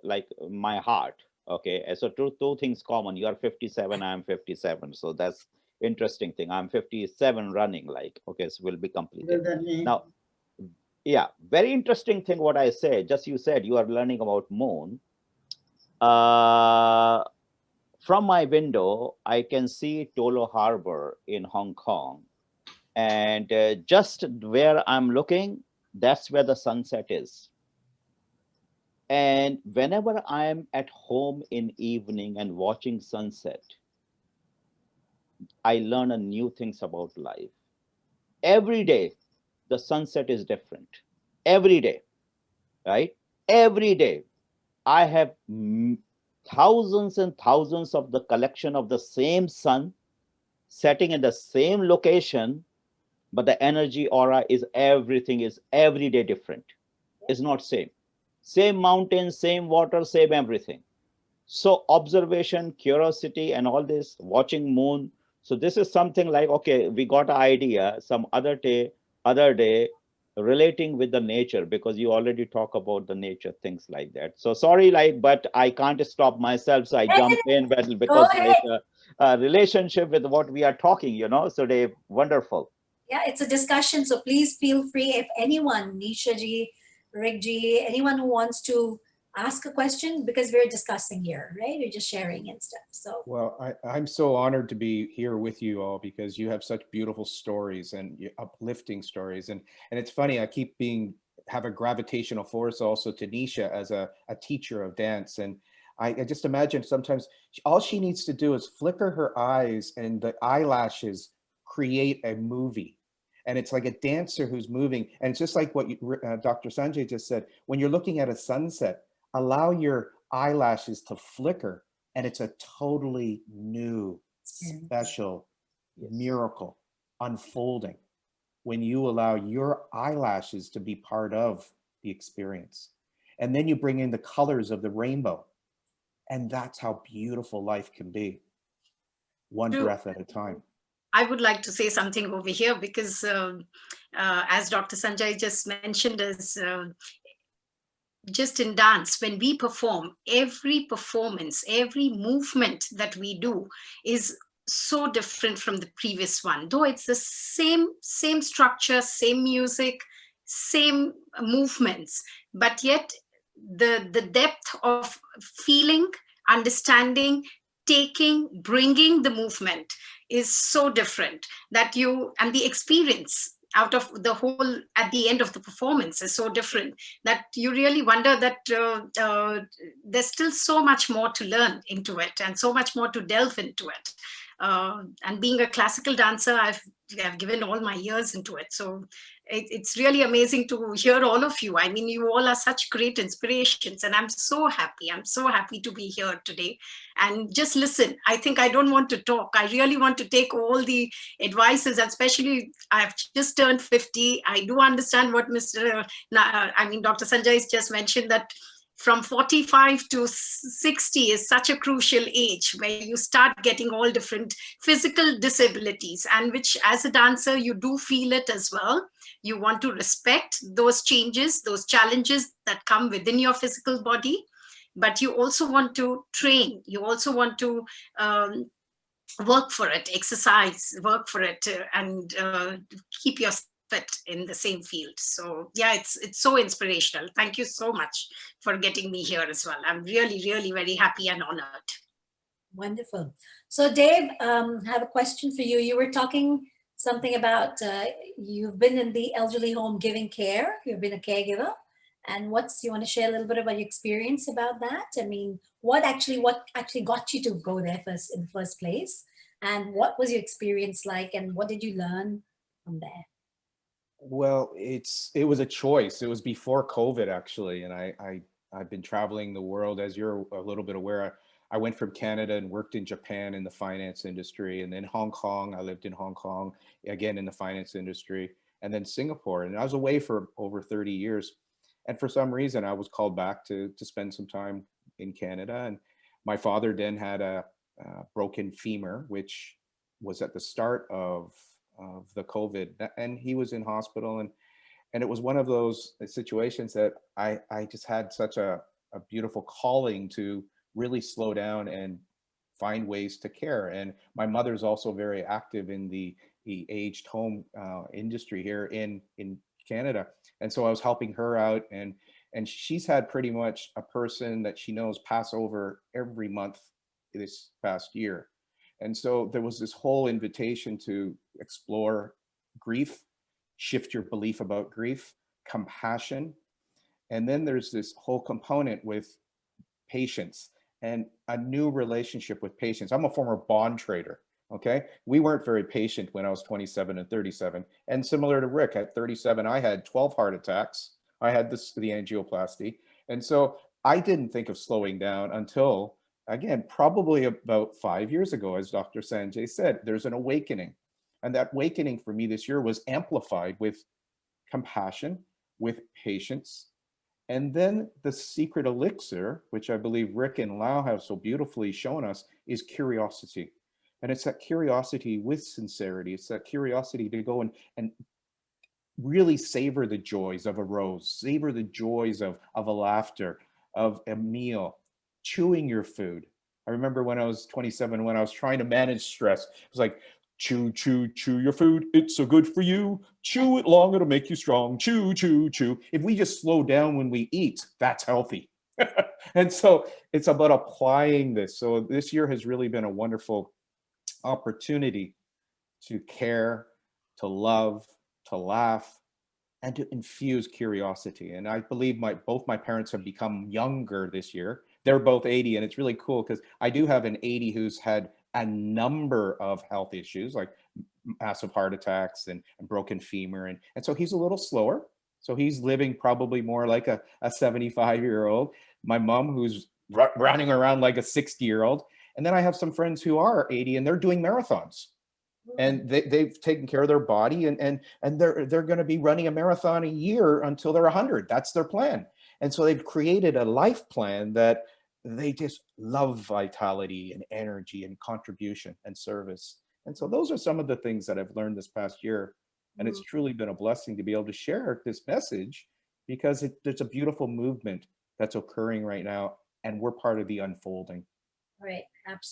my heart. Okay, and so two things common. You are 57, I am 57. So that's interesting thing. I'm 57 running, like, okay, so we'll be completed. Well, then, Now, yeah, very interesting thing what I said. Just you said you are learning about moon. From my window, I can see Tolo Harbor in Hong Kong. And just where I'm looking, that's where the sunset is. And whenever I'm at home in evening and watching sunset, I learn a new things about life. Every day, the sunset is different. Every day, right? Every day, I have thousands and thousands of the collection of the same sun setting in the same location, but the energy aura is everything is every day different. It's not same. Same mountain, same water, same everything. So observation, curiosity, and all this, watching moon. So this is something like, okay, we got an idea some other day, relating with the nature, because you already talk about the nature, things like that. So sorry, like, but I can't stop myself. So I jump in because like a relationship with what we are talking, you know, so Dave, wonderful. yeah, it's a discussion. So please feel free, if anyone, Nisha ji, Rick ji, anyone who wants to ask a question, because we're discussing here, right? We're just sharing and stuff. So, Well, I'm so honored to be here with you all, because you have such beautiful stories and uplifting stories. And it's funny, I keep have a gravitational force also to Nisha as a teacher of dance. And I just imagine sometimes all she needs to do is flicker her eyes and the eyelashes create a movie. And it's like a dancer who's moving. And it's just like what Dr. Sanjay just said, when you're looking at a sunset, allow your eyelashes to flicker, and it's a totally new, special miracle unfolding when you allow your eyelashes to be part of the experience. And then you bring in the colors of the rainbow, and that's how beautiful life can be, one breath at a time. I would like to say something over here, because as Dr. Sanjay just mentioned, is just in dance, when we perform, every performance, every movement that we do is so different from the previous one. Though it's the same structure, same music, same movements, but yet the depth of feeling, understanding, taking, bringing the movement is so different, that and the experience out of the whole at the end of the performance is so different, that you really wonder that there's still so much more to learn into it, and so much more to delve into it. And being a classical dancer, I've I've given all my years into it. So it's really amazing to hear all of you. I mean, you all are such great inspirations, and I'm so happy. I'm so happy to be here today and just listen. I think I don't want to talk. I really want to take all the advices, and especially I've just turned 50. I do understand what Dr. Sanjay has just mentioned, that from 45 to 60 is such a crucial age where you start getting all different physical disabilities, and which as a dancer you do feel it as well. You want to respect those changes, those challenges that come within your physical body, but you also want to train, you also want to work for it, exercise, work for it, and keep yourself fit in the same field. So yeah, it's so inspirational. Thank you so much for getting me here as well. I'm really, really very happy and honored. Wonderful. So Dave, have a question for you. You were talking something about you've been in the elderly home giving care. You've been a caregiver. And you want to share a little bit about your experience about that? I mean, what actually got you to go there first in the first place? And what was your experience like? And what did you learn from there? Well, it was a choice. It was before COVID, actually, and I've been traveling the world, as you're a little bit aware. I went from Canada and worked in Japan in the finance industry, and then Hong Kong. I lived in Hong Kong, again in the finance industry, and then Singapore. And I was away for over 30 years. And for some reason, I was called back to spend some time in Canada. And my father then had a broken femur, which was at the start of the COVID, and he was in hospital, and it was one of those situations that I just had such a beautiful calling to really slow down and find ways to care. And my mother's also very active in the aged home industry here in Canada, and so I was helping her out, and she's had pretty much a person that she knows pass over every month this past year. And so there was this whole invitation to explore grief, shift your belief about grief, compassion. And then there's this whole component with patience and a new relationship with patience. I'm a former bond trader. Okay. We weren't very patient when I was 27 and 37. And similar to Rick, at 37, I had 12 heart attacks. I had the angioplasty. And so I didn't think of slowing down until, again, probably about 5 years ago, as Dr. Sanjay said, there's an awakening. And that awakening for me this year was amplified with compassion, with patience. And then the secret elixir, which I believe Rick and Lau have so beautifully shown us, is curiosity. And it's that curiosity with sincerity. It's that curiosity to go and really savor the joys of a rose, savor the joys of a laughter, of a meal, chewing your food. I remember when I was 27, when I was trying to manage stress, it was like, chew, chew, chew your food. It's so good for you. Chew it long, it'll make you strong. Chew, chew, chew. If we just slow down when we eat, that's healthy. And so it's about applying this. So this year has really been a wonderful opportunity to care, to love, to laugh, and to infuse curiosity. And I believe both my parents have become younger this year. They're both 80, and it's really cool because I do have an 80 who's had a number of health issues like massive heart attacks and broken femur. And so he's a little slower. So he's living probably more like a 75-year-old. My mom, who's running around like a 60-year-old. And then I have some friends who are 80 and they're doing marathons. And they've taken care of their body, and they're going to be running a marathon a year until they're 100. That's their plan. And so they've created a life plan that they just love vitality and energy and contribution and service. And so those are some of the things that I've learned this past year. And it's truly been a blessing to be able to share this message, because there's a beautiful movement that's occurring right now, and we're part of the unfolding. Right.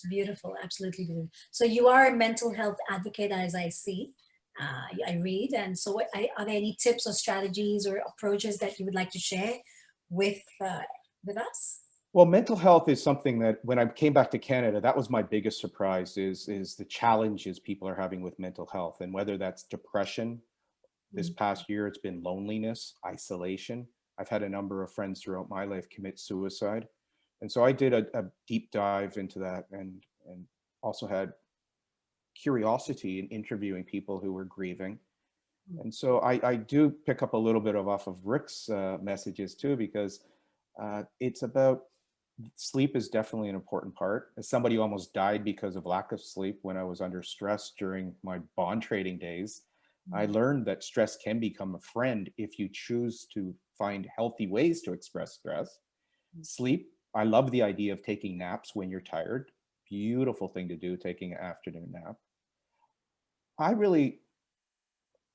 Beautiful. Absolutely beautiful. So you are a mental health advocate, as I see. I read. And so are there any tips or strategies or approaches that you would like to share with us? Well, mental health is something that when I came back to Canada, that was my biggest surprise is the challenges people are having with mental health, and whether that's depression. This past year, it's been loneliness, isolation. I've had a number of friends throughout my life commit suicide. And so I did a deep dive into that, and also had curiosity in interviewing people who were grieving. And so I do pick up a little bit off of Rick's messages too, because it's about sleep is definitely an important part. As somebody who almost died because of lack of sleep when I was under stress during my bond trading days, I learned that stress can become a friend if you choose to find healthy ways to express stress. Sleep, I love the idea of taking naps when you're tired. Beautiful thing to do, taking an afternoon nap. I really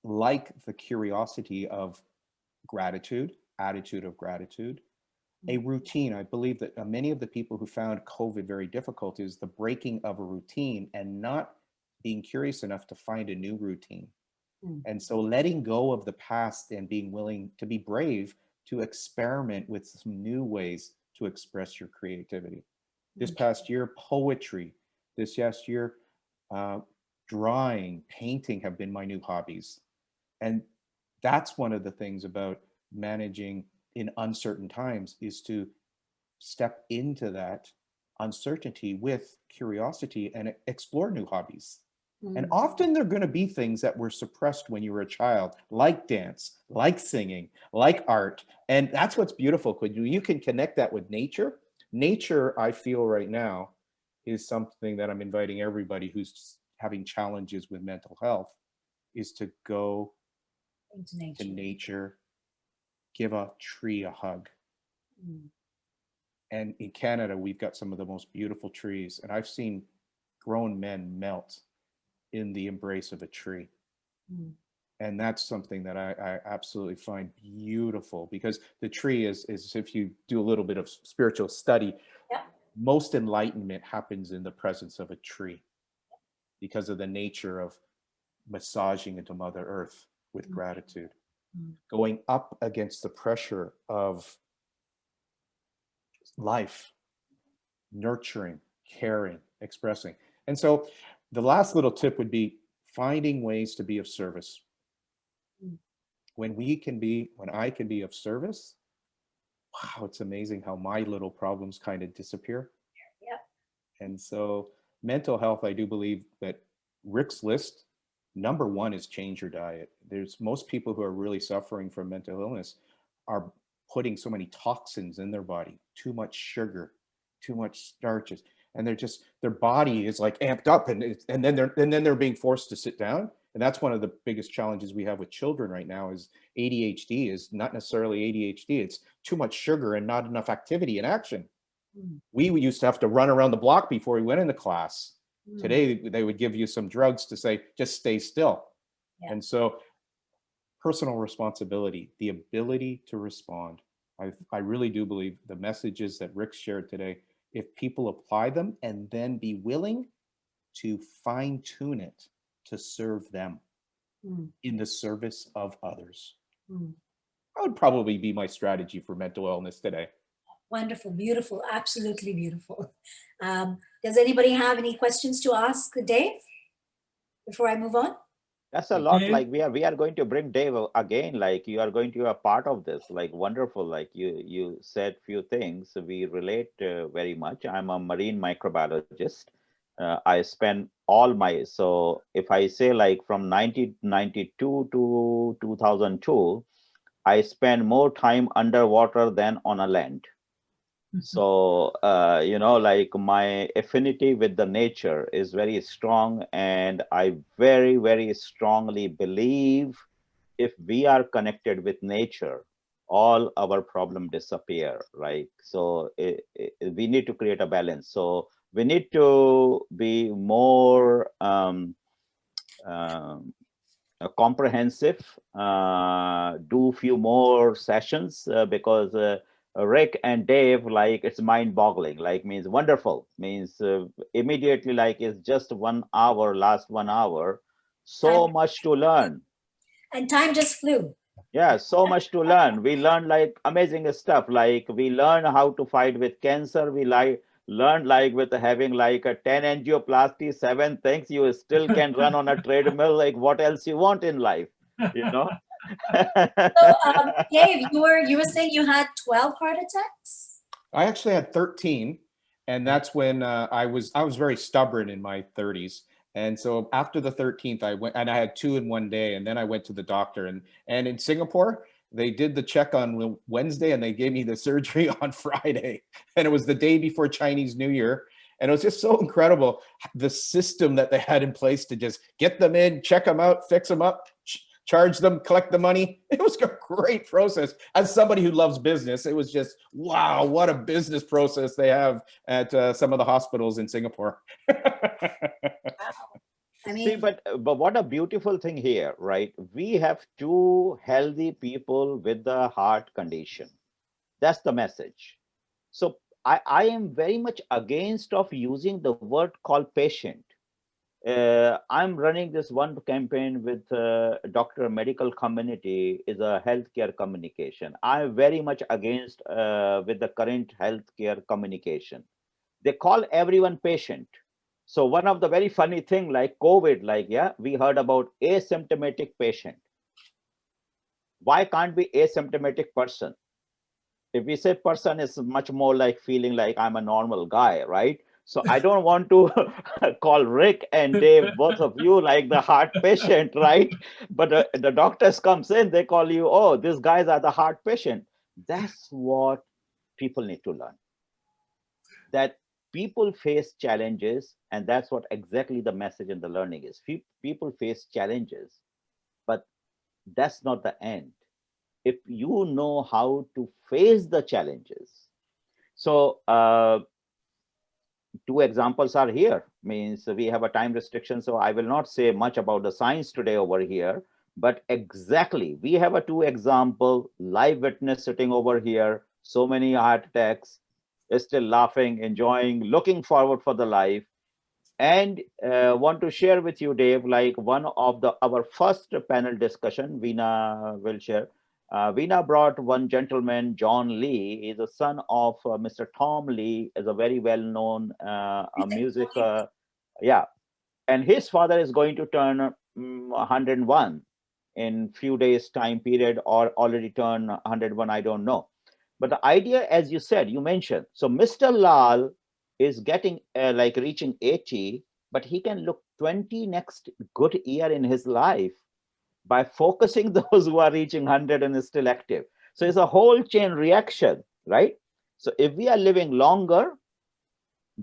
like the curiosity of gratitude, attitude of gratitude, a routine. I believe that many of the people who found COVID very difficult is the breaking of a routine and not being curious enough to find a new routine. And so letting go of the past and being willing to be brave to experiment with some new ways to express your creativity. This past year, poetry. This past year, drawing, painting have been my new hobbies. And that's one of the things about managing in uncertain times, is to step into that uncertainty with curiosity and explore new hobbies. And often they're going to be things that were suppressed when you were a child, like dance, like singing, like art. And that's what's beautiful, because you can connect that with nature. Nature, I feel right now, is something that I'm inviting everybody who's having challenges with mental health, is to go to nature, give a tree a hug. And in Canada, we've got some of the most beautiful trees. And I've seen grown men melt in the embrace of a tree. And that's something that I absolutely find beautiful, because the tree is if you do a little bit of spiritual study, most enlightenment happens in the presence of a tree, because of the nature of massaging into Mother Earth with gratitude, going up against the pressure of life, nurturing, caring, expressing. And so the last little tip would be finding ways to be of service. When I can be of service, wow, it's amazing how my little problems kind of disappear. And so mental health, I do believe that Rick's list, number one is change your diet. There's most people who are really suffering from mental illness are putting so many toxins in their body, too much sugar, too much starches. And their body is like amped up, and then they're being forced to sit down. And that's one of the biggest challenges we have with children right now, is ADHD is not necessarily ADHD. It's too much sugar and not enough activity and action. We used to have to run around the block before we went into class. Today, they would give you some drugs to say, just stay still. And so personal responsibility, the ability to respond. I really do believe the messages that Rick shared today, if people apply them and then be willing to fine tune it to serve them in the service of others. That would probably be my strategy for mental illness today. Wonderful, beautiful, absolutely beautiful. Does anybody have any questions to ask Dave before I move on? That's a lot. Dave? Like we are going to bring Dave again. Like you are going to be a part of this. Like wonderful. Like you said few things we relate very much. I'm a marine microbiologist. I spend so if I say like from 1992 to 2002, I spend more time underwater than on a land. So, like my affinity with the nature is very strong. And I very, very strongly believe if we are connected with nature, all our problems disappear, right? So we need to create a balance. So we need to be more comprehensive, do few more sessions because Rick and Dave, like it's mind boggling, like means wonderful, means immediately like it's just 1 hour, last 1 hour, so much to learn. And time just flew. Yeah, so much to learn. We learn like amazing stuff. Like we learn how to fight with cancer. We learn like with having like a 10 angioplasty, 7 things, you still can run on a treadmill. Like what else you want in life, you know? So, Dave, you were saying you had 12 heart attacks? I actually had 13, and that's when I was very stubborn in my 30s, And so after the 13th, I went, and I had 2 in one day, and then I went to the doctor. And in Singapore, they did the check on Wednesday, and they gave me the surgery on Friday. And it was the day before Chinese New Year. And it was just so incredible, the system that they had in place to just get them in, check them out, fix them up, charge them, collect the money. It was a great process. As somebody who loves business, it was just, wow, what a business process they have at some of the hospitals in Singapore. I mean, See, but what a beautiful thing here, right? We have 2 healthy people with the heart condition. That's the message. So I am very much against of using the word called patient. I'm running this one campaign with doctor medical community is a healthcare communication. I'm very much against with the current healthcare communication. They call everyone patient. So one of the very funny thing like COVID, like, yeah, we heard about asymptomatic patient. Why can't be asymptomatic person? If we say person is much more like feeling like I'm a normal guy, right? So I don't want to call Rick and Dave, both of you, like the heart patient, right? But the doctors comes in, they call you, oh, these guys are the heart patient. That's what people need to learn. That people face challenges, and that's what exactly the message in the learning is. People face challenges, but that's not the end. If you know how to face the challenges. So 2 examples are here. Means we have a time restriction, so I will not say much about the science today over here, but exactly we have a 2 example, live witness sitting over here, so many heart attacks, still laughing, enjoying, looking forward for the life. And want to share with you, Dave, like one of our first panel discussion, Veena will share. Veena brought one gentleman, John Lee, is a son of Mr. Tom Lee, is a very well-known music, yeah. And his father is going to turn 101 in few days time period, or already turn 101, I don't know. But the idea, as you said, you mentioned, so Mr. Lal is getting like reaching 80, but he can look 20 next good year in his life by focusing those who are reaching 100 and is still active. So it's a whole chain reaction, right? So if we are living longer,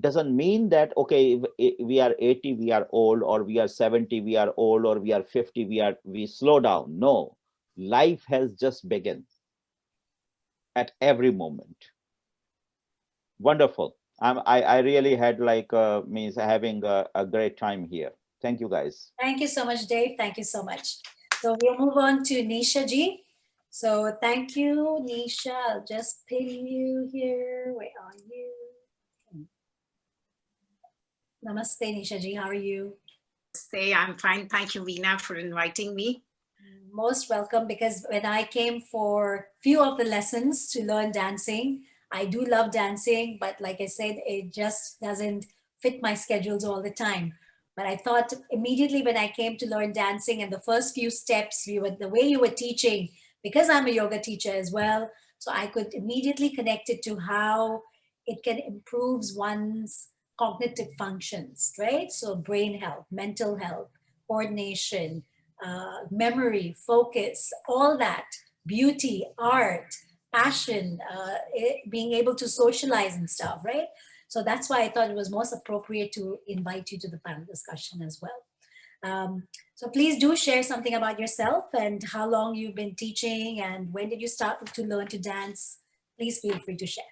doesn't mean that, okay, if we are 80, we are old, or we are 70, we are old, or we are 50, we slow down. No, life has just begun at every moment. Wonderful. I really had like means having a great time here. Thank you, guys. thank you so much, Dave. Thank you so much. So we'll move on to Nisha ji. So thank you, Nisha. I'll just pin you here. Where are you? Namaste, Nisha ji. How are you? I'm fine. Thank you, Veena, for inviting me. Most welcome, because when I came for few of the lessons to learn dancing, I do love dancing, but like I said, it just doesn't fit my schedules all the time. But I thought immediately when I came to learn dancing, and the first few steps, the way you were teaching, because I'm a yoga teacher as well, so I could immediately connect it to how it can improve one's cognitive functions, right? So brain health, mental health, coordination, memory, focus, all that, beauty, art, passion, being able to socialize and stuff, right? So that's why I thought it was most appropriate to invite you to the panel discussion as well. So please do share something about yourself and how long you've been teaching and when did you start to learn to dance. Please feel free to share.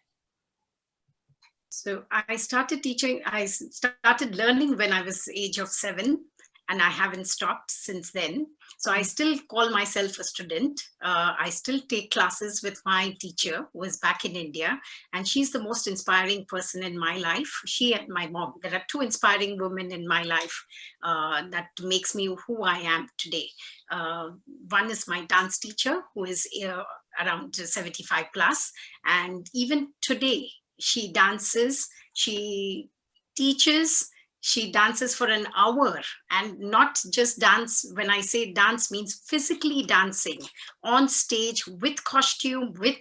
So I started teaching, I started learning when I was age of 7, and I haven't stopped since then. So I still call myself a student. I still take classes with my teacher who is back in India, and she's the most inspiring person in my life. She and my mom, there are 2 inspiring women in my life that makes me who I am today. One is my dance teacher, who is around 75 plus, and even today, she dances, she teaches, she dances for an hour, and not just dance. When I say dance, means physically dancing on stage with costume, with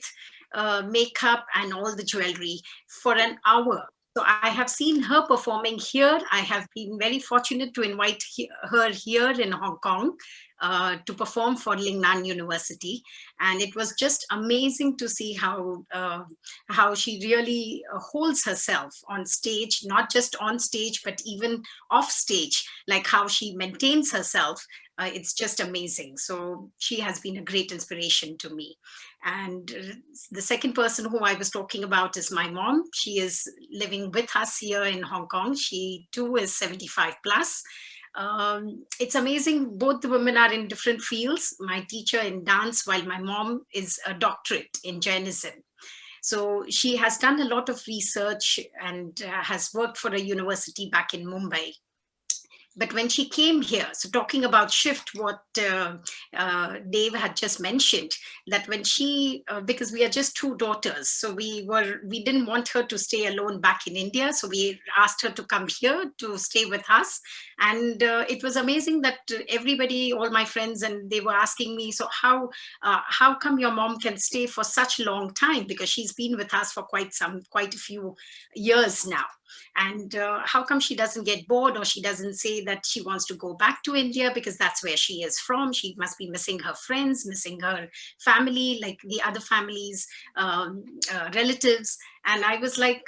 makeup and all the jewelry for an hour. So I have seen her performing here. I have been very fortunate to invite her here in Hong Kong to perform for Lingnan University. And it was just amazing to see how she really holds herself on stage, not just on stage, but even off stage, like how she maintains herself. It's just amazing. So she has been a great inspiration to me. And the second person who I was talking about is my mom. She is living with us here in Hong Kong. She too is 75 plus. It's amazing. Both the women are in different fields. My teacher in dance, while my mom is a doctorate in Jainism. So she has done a lot of research and has worked for a university back in Mumbai. But when she came here, so talking about shift, what Dave had just mentioned, that when she, because we are just two daughters, so we didn't want her to stay alone back in India. So we asked her to come here to stay with us. And it was amazing that everybody, all my friends, and they were asking me, so how come your mom can stay for such a long time? Because she's been with us for quite a few years now. And how come she doesn't get bored, or she doesn't say that she wants to go back to India because that's where she is from? She must be missing her friends, missing her family, like the other families, relatives. And I was like,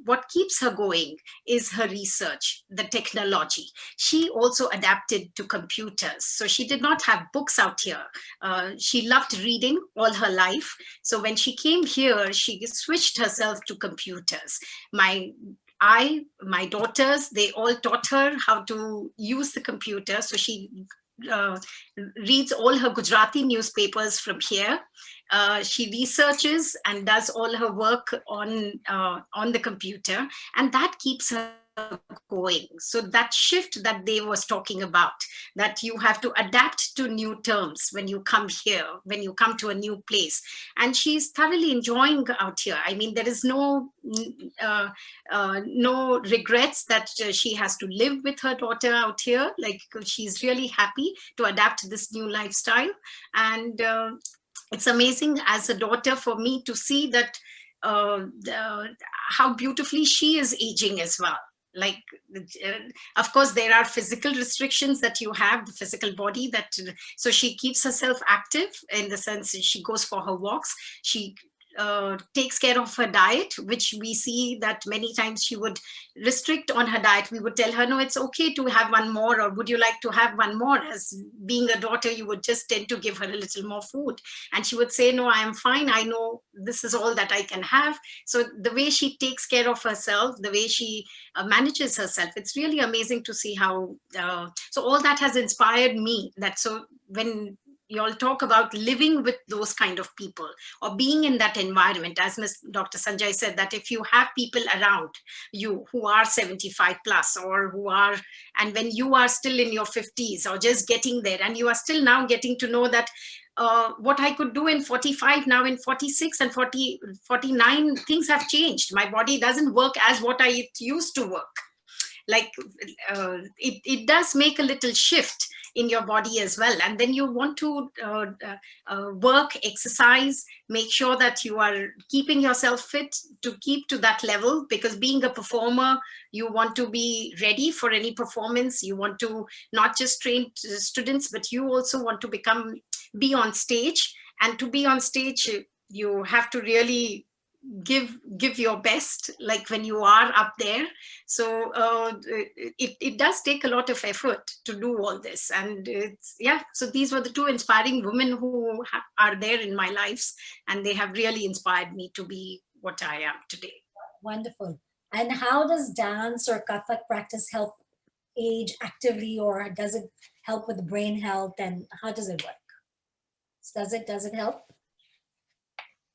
what keeps her going is her research, the technology. She also adapted to computers. So she did not have books out here. She loved reading all her life. So when she came here, she switched herself to computers. My daughters, they all taught her how to use the computer. So she reads all her Gujarati newspapers from here. She researches and does all her work on the computer, and that keeps her going. So that shift that Dave was talking about, that you have to adapt to new terms when you come here, when you come to a new place. And she's thoroughly enjoying out here. I mean, there is no regrets that she has to live with her daughter out here. Like, she's really happy to adapt to this new lifestyle. And it's amazing as a daughter for me to see that how beautifully she is aging as well. Like, of course, there are physical restrictions that you have, the physical body, that so she keeps herself active in the sense she goes for her walks. She takes care of her diet, which we see that many times she would restrict on her diet. We would tell her, no, it's okay to have one more, or would you like to have one more? As being a daughter, you would just tend to give her a little more food. And she would say, no, I am fine. I know this is all that I can have. So the way she takes care of herself, the way she manages herself, it's really amazing to see how, so all that has inspired me. That so when you all talk about living with those kind of people or being in that environment, as Dr. Sanjay said, that if you have people around you who are 75 plus, or who are, and when you are still in your 50s or just getting there, and you are still now getting to know that what I could do in 45, now in 46 and 49, things have changed. My body doesn't work as what I used to work. Like, it does make a little shift in your body as well. And then you want to work, exercise, make sure that you are keeping yourself fit to keep to that level, because being a performer, you want to be ready for any performance. You want to not just train students, but you also want to be on stage. And to be on stage, you have to really give your best, like when you are up there. So it does take a lot of effort to do all this. And it's, yeah, so these were the two inspiring women who are there in my lives, and they have really inspired me to be what I am today. Wonderful. And how does dance or Kathak practice help age actively, or does it help with brain health, and how does it work? Does it help?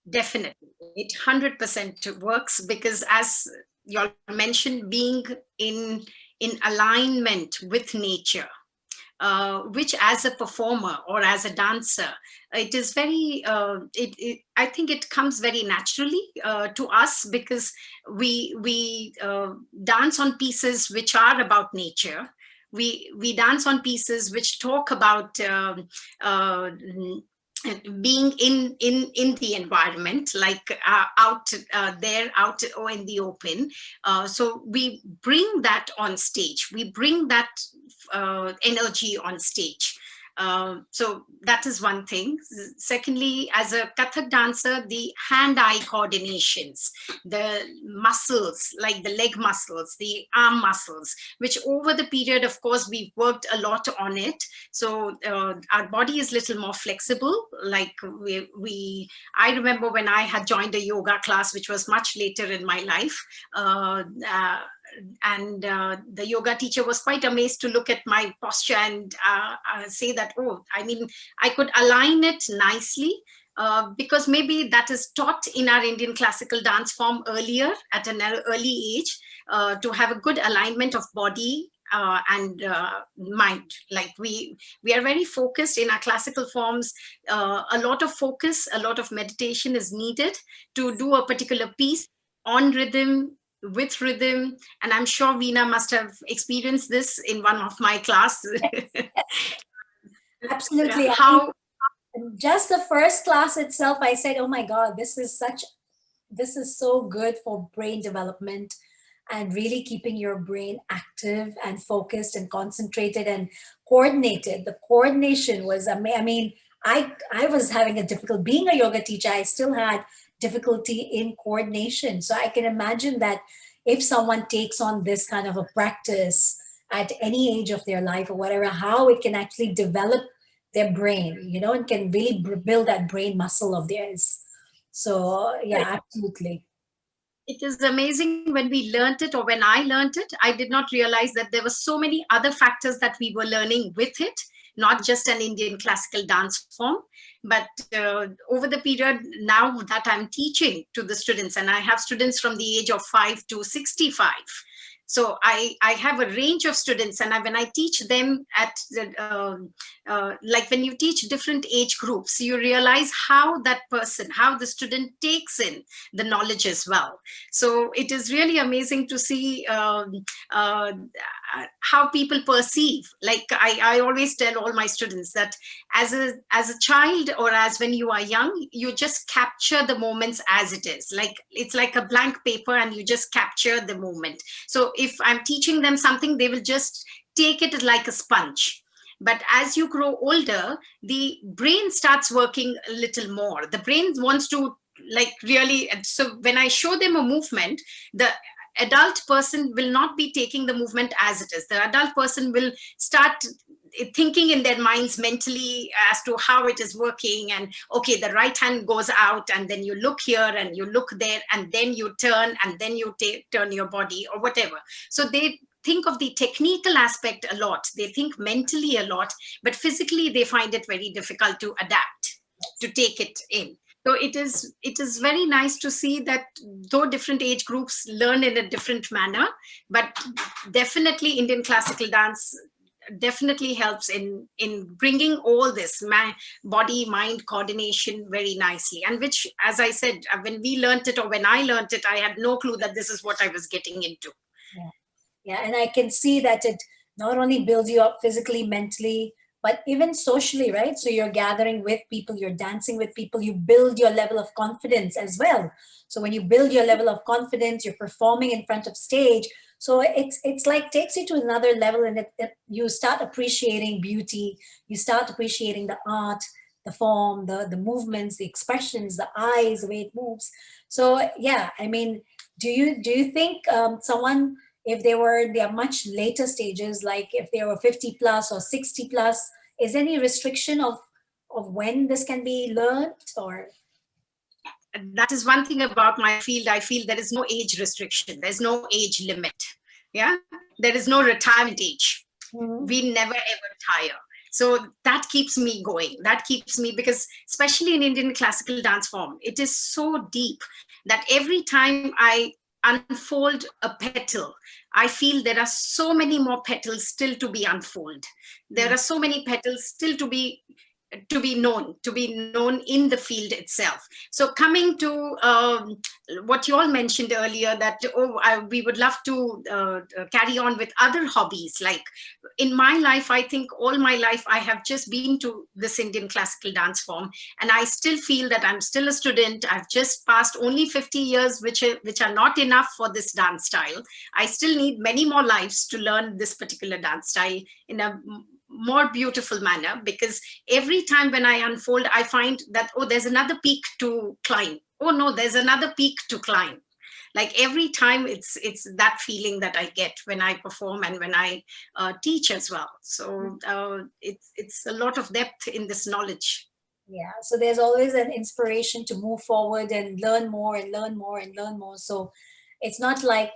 Definitely, it 100% works, because as you all mentioned, being in alignment with nature, which as a performer or as a dancer, it is very, I think it comes very naturally to us, because we dance on pieces which are about nature. We dance on pieces which talk about being in the environment, like out there, out or in the open. So we bring that on stage. We bring that energy on stage. So that is one thing. Secondly, as a Kathak dancer, the hand-eye coordinations, the muscles, like the leg muscles, the arm muscles, which over the period, of course, we've worked a lot on it. So our body is a little more flexible. Like I remember when I had joined a yoga class, which was much later in my life, and the yoga teacher was quite amazed to look at my posture and say that, oh, I mean, I could align it nicely. Because maybe that is taught in our Indian classical dance form earlier at an early age, to have a good alignment of body and mind. Like we are very focused in our classical forms. A lot of focus, a lot of meditation is needed to do a particular piece on rhythm, with rhythm. And I'm sure Veena must have experienced this in one of my classes. Absolutely. How Just the first class itself, I said, oh my God, this is so good for brain development and really keeping your brain active and focused and concentrated and coordinated. The coordination was, I mean, I was having a difficult, being a yoga teacher, I still had difficulty in coordination. So I can imagine that if someone takes on this kind of a practice at any age of their life or whatever, how it can actually develop their brain, and can really build that brain muscle of theirs. So yeah, absolutely. it is amazing when we learned it, or when I learned it, I did not realize that there were so many other factors that we were learning with it, not just an Indian classical dance form. But over the period now that I'm teaching to the students, and I have students from the age of 5 to 65. So I have a range of students, and when I teach them at the, like when you teach different age groups, you realize how that person, how the student takes in the knowledge as well. So it is really amazing to see how people perceive. Like I always tell all my students that as a child, or as when you are young, you just capture the moments as it is. Like it's like a blank paper, and you just capture the moment. So if I'm teaching them something, they will just take it like a sponge. But as you grow older, the brain starts working a little more. The brain wants to like really, so when I show them a movement, the adult person will not be taking the movement as it is. The adult person will start thinking in their minds mentally as to how it is working, and okay, the right hand goes out, and then you look here and you look there, and then you turn, and then you turn your body or whatever. So they think of the technical aspect a lot, they think mentally a lot, but physically they find it very difficult to adapt, to take it in. So it is very nice to see that though different age groups learn in a different manner, but definitely Indian classical dance definitely helps in bringing all this body mind coordination very nicely, and which, as I said, when we learned it, or when I learned it, I had no clue that this is what I was getting into. Yeah, and I can see that it not only builds you up physically, mentally, but even socially, right? So you're gathering with people, you're dancing with people, you build your level of confidence as well. So when you build your level of confidence, you're performing in front of stage. So it's like takes you to another level, and you start appreciating beauty, you start appreciating the art, the form, the movements, the expressions, the eyes, the way it moves. So yeah, I mean, do you think someone, if they were in their much later stages, like if they were 50 plus or 60 plus, is there any restriction of when this can be learned? Or that is one thing about my field. I feel there is no age restriction, there's no age limit. Yeah, there is no retirement age. We never ever retire. So that keeps me going, that keeps me, because especially in Indian classical dance form, it is so deep that every time I unfold a petal, I feel there are so many more petals still to be unfolded. There are so many petals still to be to be known in the field itself. So coming to what you all mentioned earlier, that we would love to carry on with other hobbies. Like in my life, I think all my life I have just been to this Indian classical dance form, and I still feel that I'm still a student. I've just passed only 50 years, which are not enough for this dance style. I still need many more lives to learn this particular dance style in a more beautiful manner, because every time when I unfold, I find that, oh, there's another peak to climb. Oh no, there's another peak to climb. Like every time it's that feeling that I get when I perform and when I teach as well. So it's a lot of depth in this knowledge. Yeah, so there's always an inspiration to move forward and learn more and learn more and learn more. So it's not like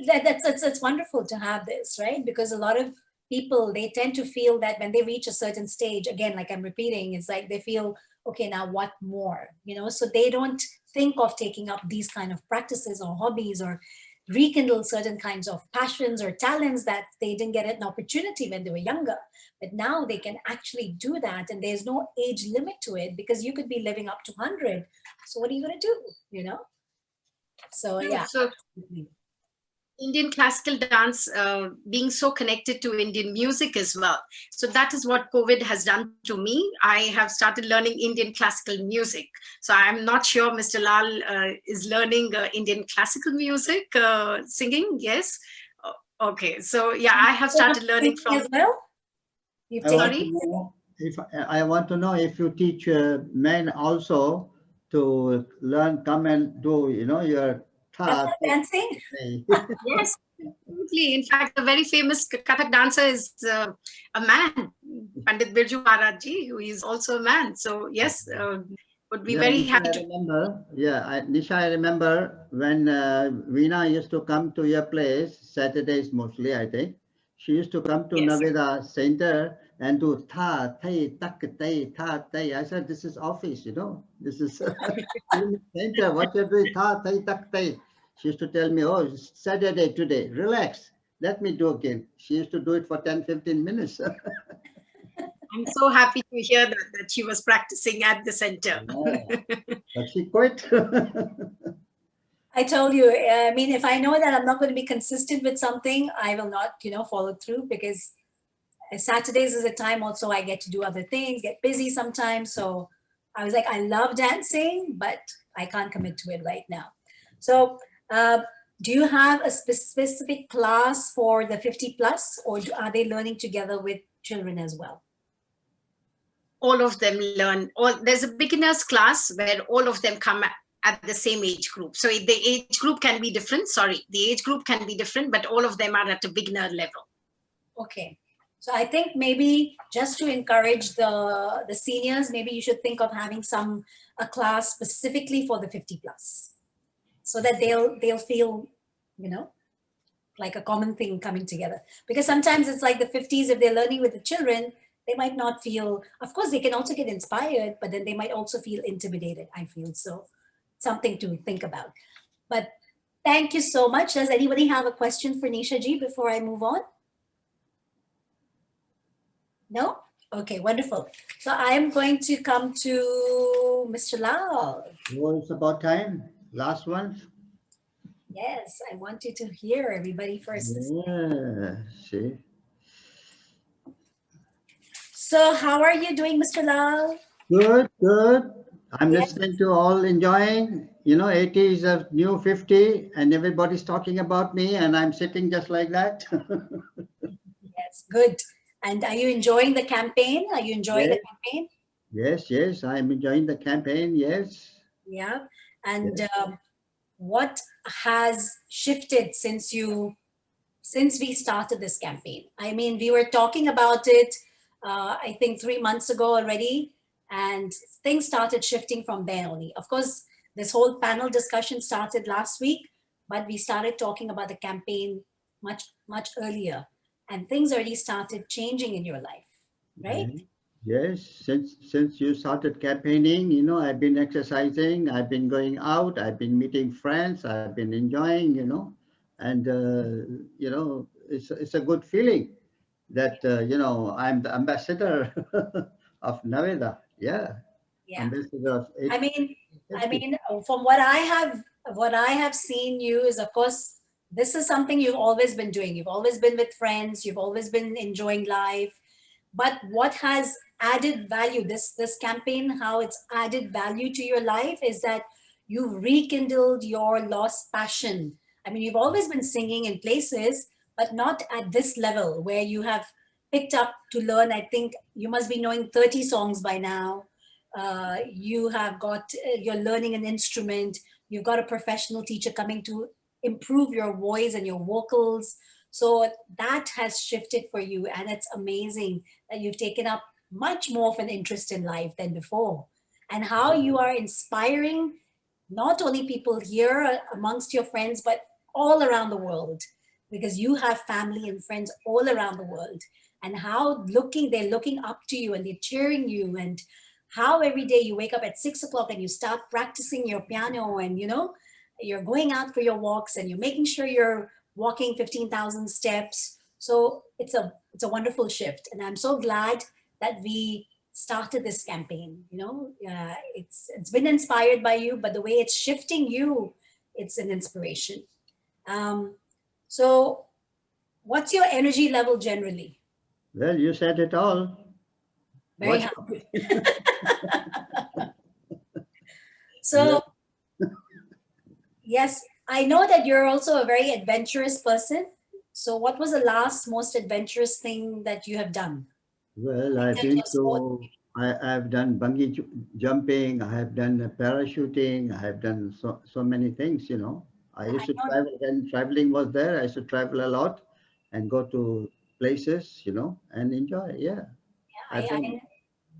it's wonderful to have this, right? Because a lot of people, they tend to feel that when they reach a certain stage, again, like I'm repeating, it's like they feel, okay, now what more, so they don't think of taking up these kind of practices or hobbies, or rekindle certain kinds of passions or talents that they didn't get an opportunity when they were younger. But now they can actually do that, and there's no age limit to it, because you could be living up to 100. So what are you going to do, so yeah. So Indian classical dance being so connected to Indian music as well. So that is what COVID has done to me. I have started learning Indian classical music. So I'm not sure Mr. Lal is learning Indian classical music, singing. Yes. Okay. So yeah, I have started learning from. As well? I want to know if you teach men also to come and do, your dancing. Yes, absolutely. In fact, the very famous Kathak dancer is a man, Pandit Birju Maharaj ji, who is also a man. So yes, would be very happy to. Nisha, I remember when Veena used to come to your place, Saturdays mostly, I think. She used to come to Naveda Center and do tha, thay, tak, tay, tha, tay. I said, this is office, this is center. What you're doing, tha, thay, tak, tay. She used to tell me, oh, it's Saturday today, relax. Let me do again. She used to do it for 10, 15 minutes. I'm so happy to hear that she was practicing at the center. But she quit. I told you, I mean, if I know that I'm not going to be consistent with something, I will not, follow through, because Saturdays is a time also I get to do other things, get busy sometimes. So I was like, I love dancing, but I can't commit to it right now. So do you have a specific class for the 50 plus, or are they learning together with children as well? All of them learn. There's a beginner's class where all of them come at the same age group. So the age group can be different. The age group can be different, but all of them are at a beginner level. Okay. So I think maybe just to encourage the seniors, maybe you should think of having a class specifically for the 50 plus, so that they'll feel, like a common thing coming together. Because sometimes it's like the 50s, if they're learning with the children, they might not feel, of course they can also get inspired, but then they might also feel intimidated, I feel. So something to think about. But thank you so much. Does anybody have a question for Nisha ji before I move on? No? Okay, wonderful. So I am going to come to Mr. Lal. Well, it's about time. Last one. Yes, I want you to hear everybody first. Yeah, see. So how are you doing, Mr. Lal? Good, good. I'm listening to all enjoying. 80 is a new 50 and everybody's talking about me and I'm sitting just like that. Yes, good. And are you enjoying the campaign? Are you enjoying the campaign? Yes, I'm enjoying the campaign, yes. Yeah. And what has shifted since we started this campaign? I mean, we were talking about it, I think 3 months ago already, and things started shifting from there only. Of course, this whole panel discussion started last week, but we started talking about the campaign much, much earlier, and things already started changing in your life, right? Yes, since you started campaigning, I've been exercising, I've been going out, I've been meeting friends, I've been enjoying, and, it's a good feeling that, I'm the ambassador of Naveda. Yeah. Yeah. Ambassador of I mean, 80. from what I have seen you is, of course, this is something you've always been doing. You've always been with friends. You've always been enjoying life. But what has added value, this campaign, how it's added value to your life is that you've rekindled your lost passion. I mean, you've always been singing in places, but not at this level where you have picked up to learn. I think you must be knowing 30 songs by now. You have got, you're learning an instrument. You've got a professional teacher coming to improve your voice and your vocals. So that has shifted for you, and it's amazing that you've taken up much more of an interest in life than before, and how you are inspiring not only people here amongst your friends, but all around the world, because you have family and friends all around the world, and how they're looking up to you and they're cheering you, and how every day you wake up at 6 o'clock and you start practicing your piano, and you're going out for your walks and you're making sure you're walking 15,000 steps. So it's a wonderful shift, and I'm so glad that we started this campaign. It's been inspired by you, but the way it's shifting you, it's an inspiration. So what's your energy level generally? Well, you said it all. Very What- happy. So yes, I know that you're also a very adventurous person. So what was the last most adventurous thing that you have done? Well, In I've terms been of sport? I've done bungee jumping, I have done parachuting, I have done so many things, I used to I know, travel when traveling was there. I used to travel a lot and go to places, and enjoy. Yeah, I've I, done.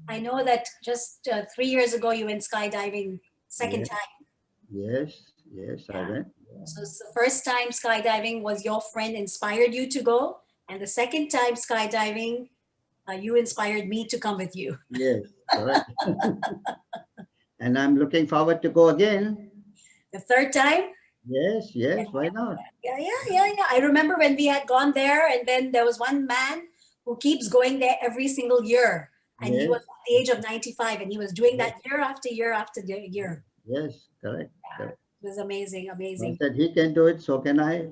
I know that just 3 years ago you went skydiving second Yeah, time. yes, I Yeah. went. Yeah. So it's the first time skydiving was your friend inspired you to go, and the second time skydiving, you inspired me to come with you. Yes, correct. And I'm looking forward to go again. The third time, Yes, why not? yeah. I remember when we had gone there, and then there was one man who keeps going there every single year, and he was Yes, at the age of 95, and he was doing yes, that year after year after year. yes, correct, correct. It was amazing, I amazing. said he can do it, so can I.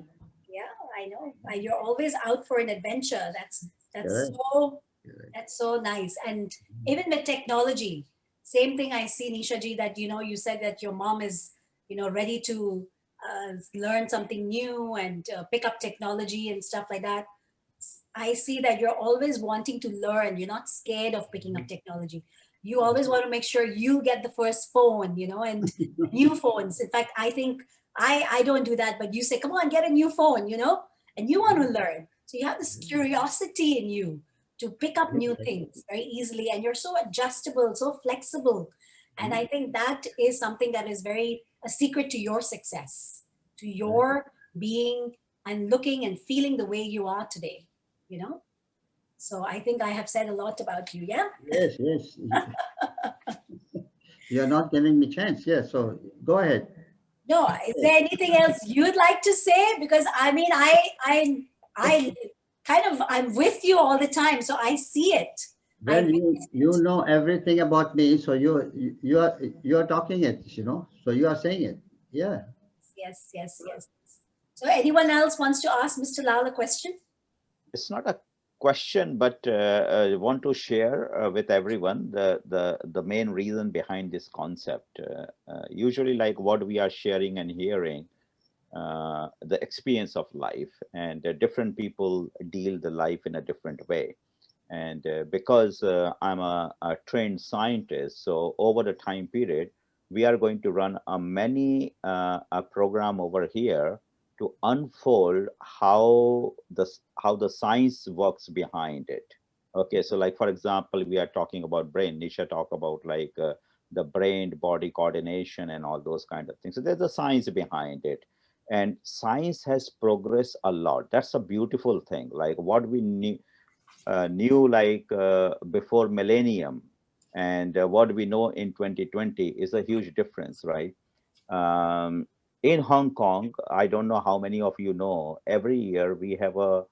Yeah, I know. You're always out for an adventure. That's Correct, so correct. that's so nice. And even with technology, same thing I see, Nisha ji, that you said that your mom is ready to learn something new and pick up technology and stuff like that. I see that you're always wanting to learn. You're not scared of picking up technology. You always want to make sure you get the first phone, and new phones. In fact, I think I don't do that, but you say, come on, get a new phone, and you want to learn. So you have this curiosity in you to pick up new things very easily, and you're so adjustable, so flexible. And I think that is something that is very a secret to your success, to your being and looking and feeling the way you are today, you know so I think I have said a lot about you. Yeah. Yes. You're not giving me chance. Yes, so go ahead. No, is there anything else you'd like to say? Because I mean, I kind of, I'm with you all the time, so I see it. I Well, you know everything about me, so you're talking it, so you are saying it. Yeah. yes. So anyone else wants to ask Mr. Lal a question? It's not a question, but I want to share with everyone the main reason behind this concept. Usually, like what we are sharing and hearing, the experience of life, and different people deal the life in a different way. And because I'm a trained scientist, so over the time period, we are going to run a program over here to unfold how the science works behind it. Okay, so like for example, we are talking about brain. Nisha talk about like the brain body coordination and all those kind of things. So there's a science behind it, and science has progressed a lot. That's a beautiful thing. Like what we knew like before millennium, and what we know in 2020 is a huge difference, right? In Hong Kong, I don't know how many of you know, every year we have a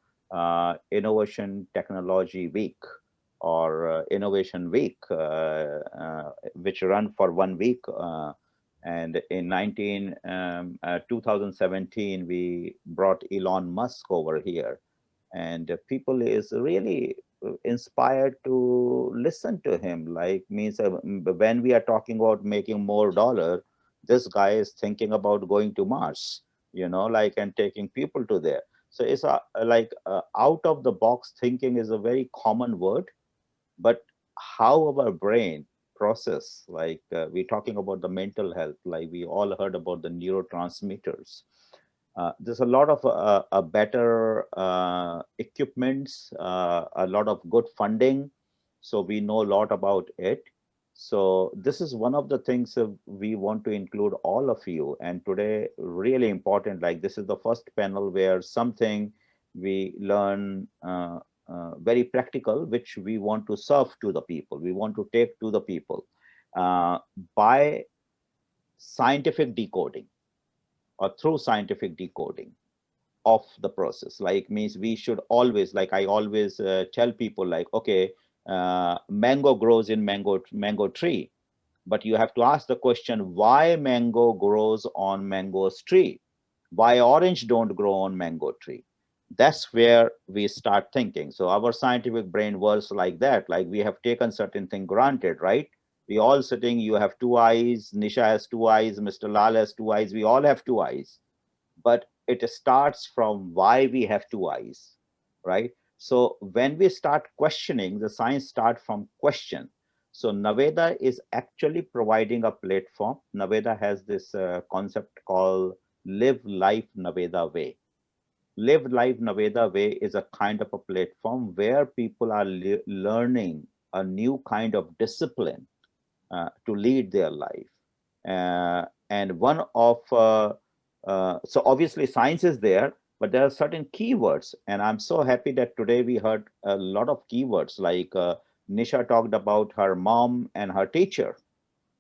innovation technology week. or Innovation Week, which run for 1 week. And in 2017, we brought Elon Musk over here, and people is really inspired to listen to him. Like means when we are talking about making more dollar, this guy is thinking about going to Mars, like, and taking people to there. So it's like out of the box thinking is a very common word, but how our brain process, like we're talking about the mental health, like we all heard about the neurotransmitters. There's a lot of better equipments, a lot of good funding, so we know a lot about it. So this is one of the things we want to include all of you. And today, really important, like this is the first panel where something we learn very practical, which we want to serve to the people. We want to take to the people by scientific decoding or through scientific decoding of the process. Like means we should always, like I always tell people, like, okay, mango grows in mango tree, but you have to ask the question, why mango grows on mango's tree? Why orange don't grow on mango tree? That's where we start thinking. So our scientific brain works like that. Like we have taken certain thing granted, right? We all sitting, you have 2 eyes, Nisha has 2 eyes, Mr. Lal has 2 eyes, we all have 2 eyes. But it starts from why we have 2 eyes, right? So when we start questioning, the science starts from question. So Naveda is actually providing a platform. Naveda has this concept called Live Life Naveda Way. Live Life Naveda Way is a kind of a platform where people are learning a new kind of discipline to lead their life. And one of, so obviously science is there, but there are certain keywords. And I'm so happy that today we heard a lot of keywords, like Nisha talked about her mom and her teacher.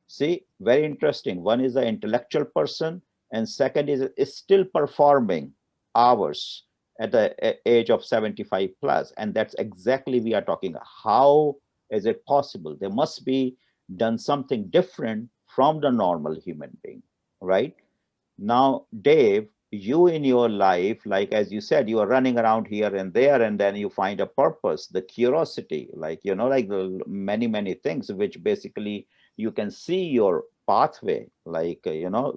See, very interesting. One is the intellectual person, and second is still performing hours at the age of 75 plus. And that's exactly we are talking. How is it possible? There must be done something different from the normal human being, right? Now, Dave, you in your life, like as you said, you are running around here and there, and then you find a purpose, the curiosity, like, like the many things, which basically you can see your pathway, like,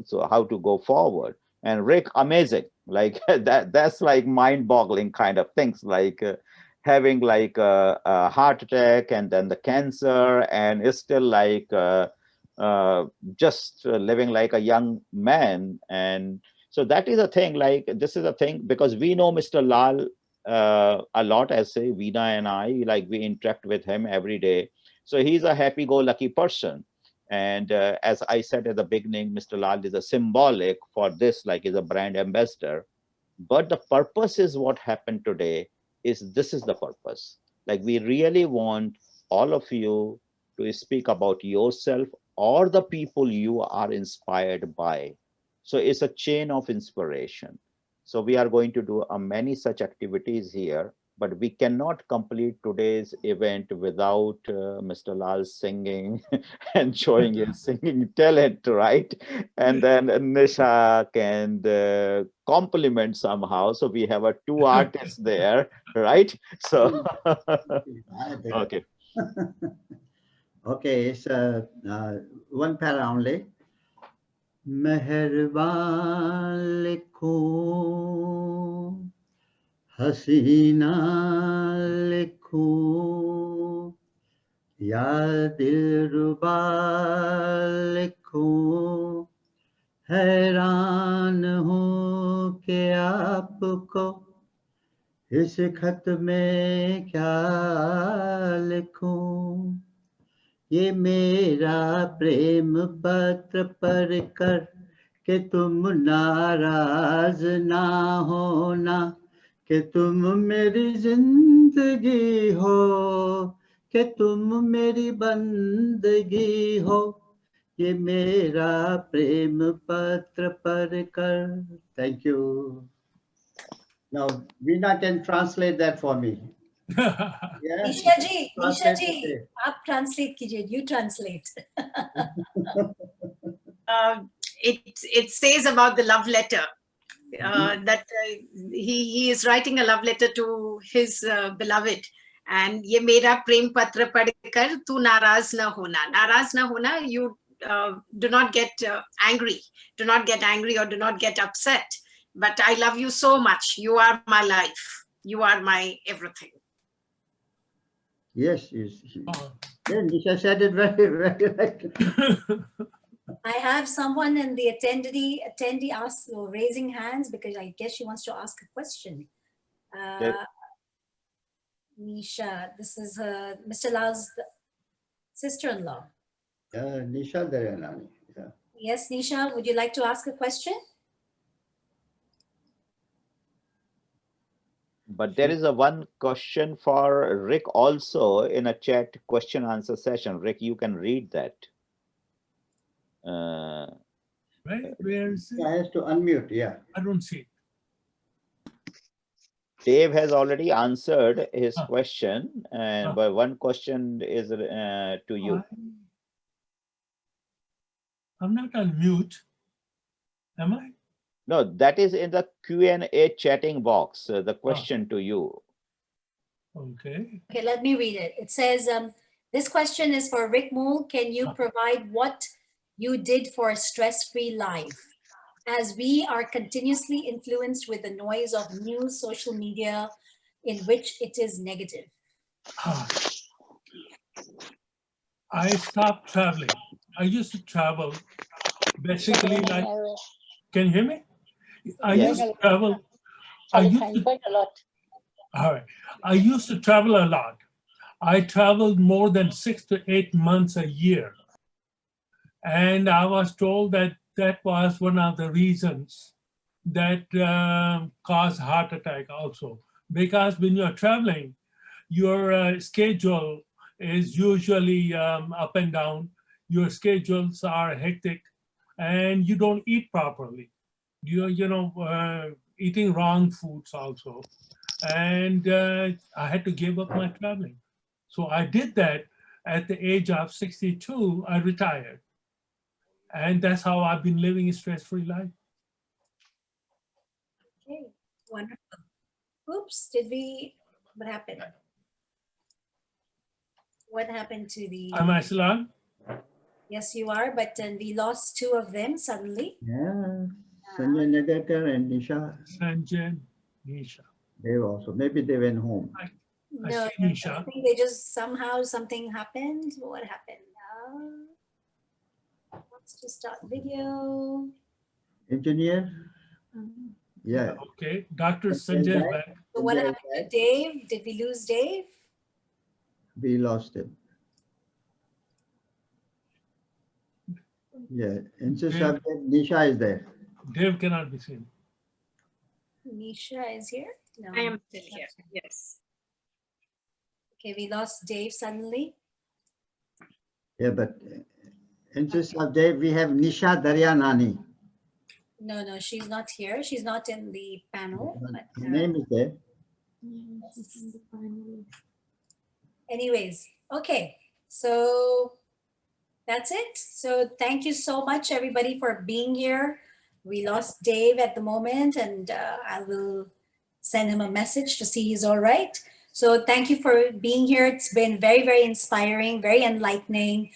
so how to go forward. And Rick, amazing, like that's like mind-boggling kind of things, like having like a heart attack and then the cancer, and it's still like just living like a young man. And so that is a thing, like this is a thing, because we know Mr. Lal a lot, as say Veena and I, like we interact with him every day. So he's a happy-go-lucky person. And as I said at the beginning, Mr. Lal is a symbolic for this, like is a brand ambassador. But the purpose is what happened today is this is the purpose. Like we really want all of you to speak about yourself or the people you are inspired by. So it's a chain of inspiration. So we are going to do many such activities here, but we cannot complete today's event without Mr. Lal singing and showing his singing talent, right? And then Nisha can complement somehow. So we have 2 artists there, right? So, okay. Okay, it's one para only. मेहरबान लिखो हसीना लिखो या दिलरुबा लिखो हैरान हूँ कि आपको इस खत में क्या लिखूं ये मेरा प्रेम पत्र पढ़कर कि तुम नाराज ना होना कि तुम मेरी जिंदगी हो कि तुम मेरी बंदगी हो ये मेरा प्रेम पत्र पढ़कर. Thank you. Now Veena can translate that for me. Yeah. Nisha ji, Translate it. आप translate कीजिए, you translate. It says about the love letter that he is writing a love letter to his beloved, and ये मेरा प्रेम पत्र पढ़कर तू नाराज ना होना. नाराज ना होना, you do not get angry, do not get angry or do not get upset, but I love you so much. You are my life, you are my everything. Yes, yes. Yeah, Nisha said it very, very right. I have someone in the attendee ask, raising hands because I guess she wants to ask a question. Nisha, this is Mr. Lal's sister-in-law. Nisha Daryanani. Yeah. Yes, Nisha, would you like to ask a question? But there is a one question for Rick also in a chat question answer session. Rick, you can read that. Right? Where is it? Yeah, has to unmute. Yeah. I don't see it. Dave has already answered his question, and but one question is to you. I'm not on mute. Am I? No, that is in the Q&A chatting box, the question to you. Okay. Okay, let me read it. It says, this question is for Rick Moole. Can you provide what you did for a stress-free life? As we are continuously influenced with the noise of news, social media, in which it is negative. I stopped traveling. I used to travel basically like, can you hear me? I used to travel. I used to travel a lot. I traveled more than 6 to 8 months a year. And I was told that that was one of the reasons that caused heart attack also. Because when you're traveling, your schedule is usually up and down. Your schedules are hectic and you don't eat properly. Eating wrong foods also. And I had to give up my traveling. So I did that at the age of 62, I retired. And that's how I've been living a stress-free life. Okay, wonderful. Oops, what happened? What happened to the... Am I still on? Yes, you are, but then we lost two of them suddenly. Yeah, Sanjay Nagatkar and Nisha. Sanjay, Nisha. They also, maybe they went home. No, I think they just somehow something happened. What happened? Let's just start video. Engineer? Yeah. Okay, Dr. Sanjay is back. So what happened to Dave? Did we lose Dave? We lost him. Yeah, and so Nisha is there. Dave cannot be seen. Nisha is here? No. I am still here, yes. Okay, we lost Dave suddenly. Yeah, but instead of Dave, we have Nisha Daryanani. No, she's not here. She's not in the panel. But, her name is there. Anyways, okay, so that's it. So thank you so much, everybody, for being here. We lost Dave at the moment, and I will send him a message to see he's all right. So thank you for being here. It's been very, very inspiring, very enlightening.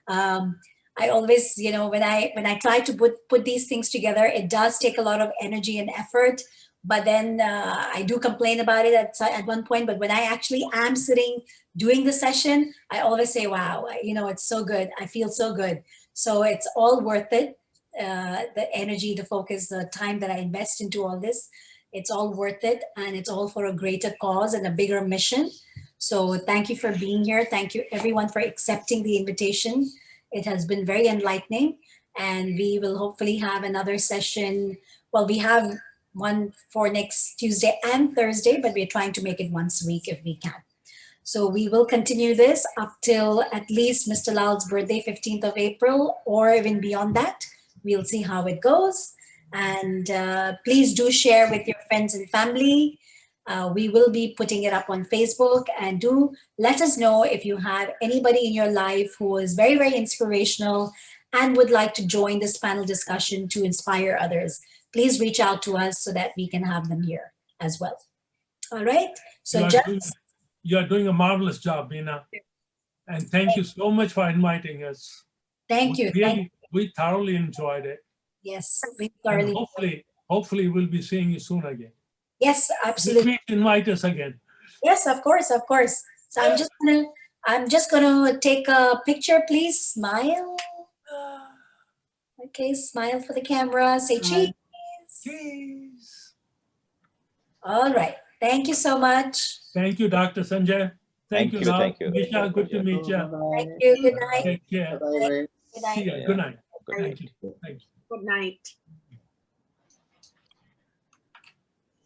I always, when I try to put these things together, it does take a lot of energy and effort. But then I do complain about it at one point. But when I actually am sitting doing the session, I always say, wow, it's so good. I feel so good. So it's all worth it. The energy, the focus, the time that I invest into all this, it's all worth it. And it's all for a greater cause and a bigger mission. So thank you for being here. Thank you, everyone, for accepting the invitation. It has been very enlightening. And we will hopefully have another session. Well, we have one for next Tuesday and Thursday, but we're trying to make it once a week if we can. So we will continue this up till at least Mr. Lal's birthday, 15th of April, or even beyond that. We'll see how it goes. And please do share with your friends and family. We will be putting it up on Facebook, and do let us know if you have anybody in your life who is very, very inspirational and would like to join this panel discussion to inspire others. Please reach out to us so that we can have them here as well. All right. So You are doing a marvelous job, Bina. And thank you so much for inviting us. Thank you. We thoroughly enjoyed it. Yes, we And thoroughly. hopefully we'll be seeing you soon again. Yes, absolutely. Please invite us again. Yes, of course, of course. So I'm just gonna take a picture, please. Smile. Okay, smile for the camera. Say cheese. Cheese. All right. Thank you so much. Thank you, Dr. Sanjay. Thank you. Nisha, good to meet you. Thank you. Good night. Take care. Bye-bye. Good night. See you. Good night. Thank you. Thank you. Good night.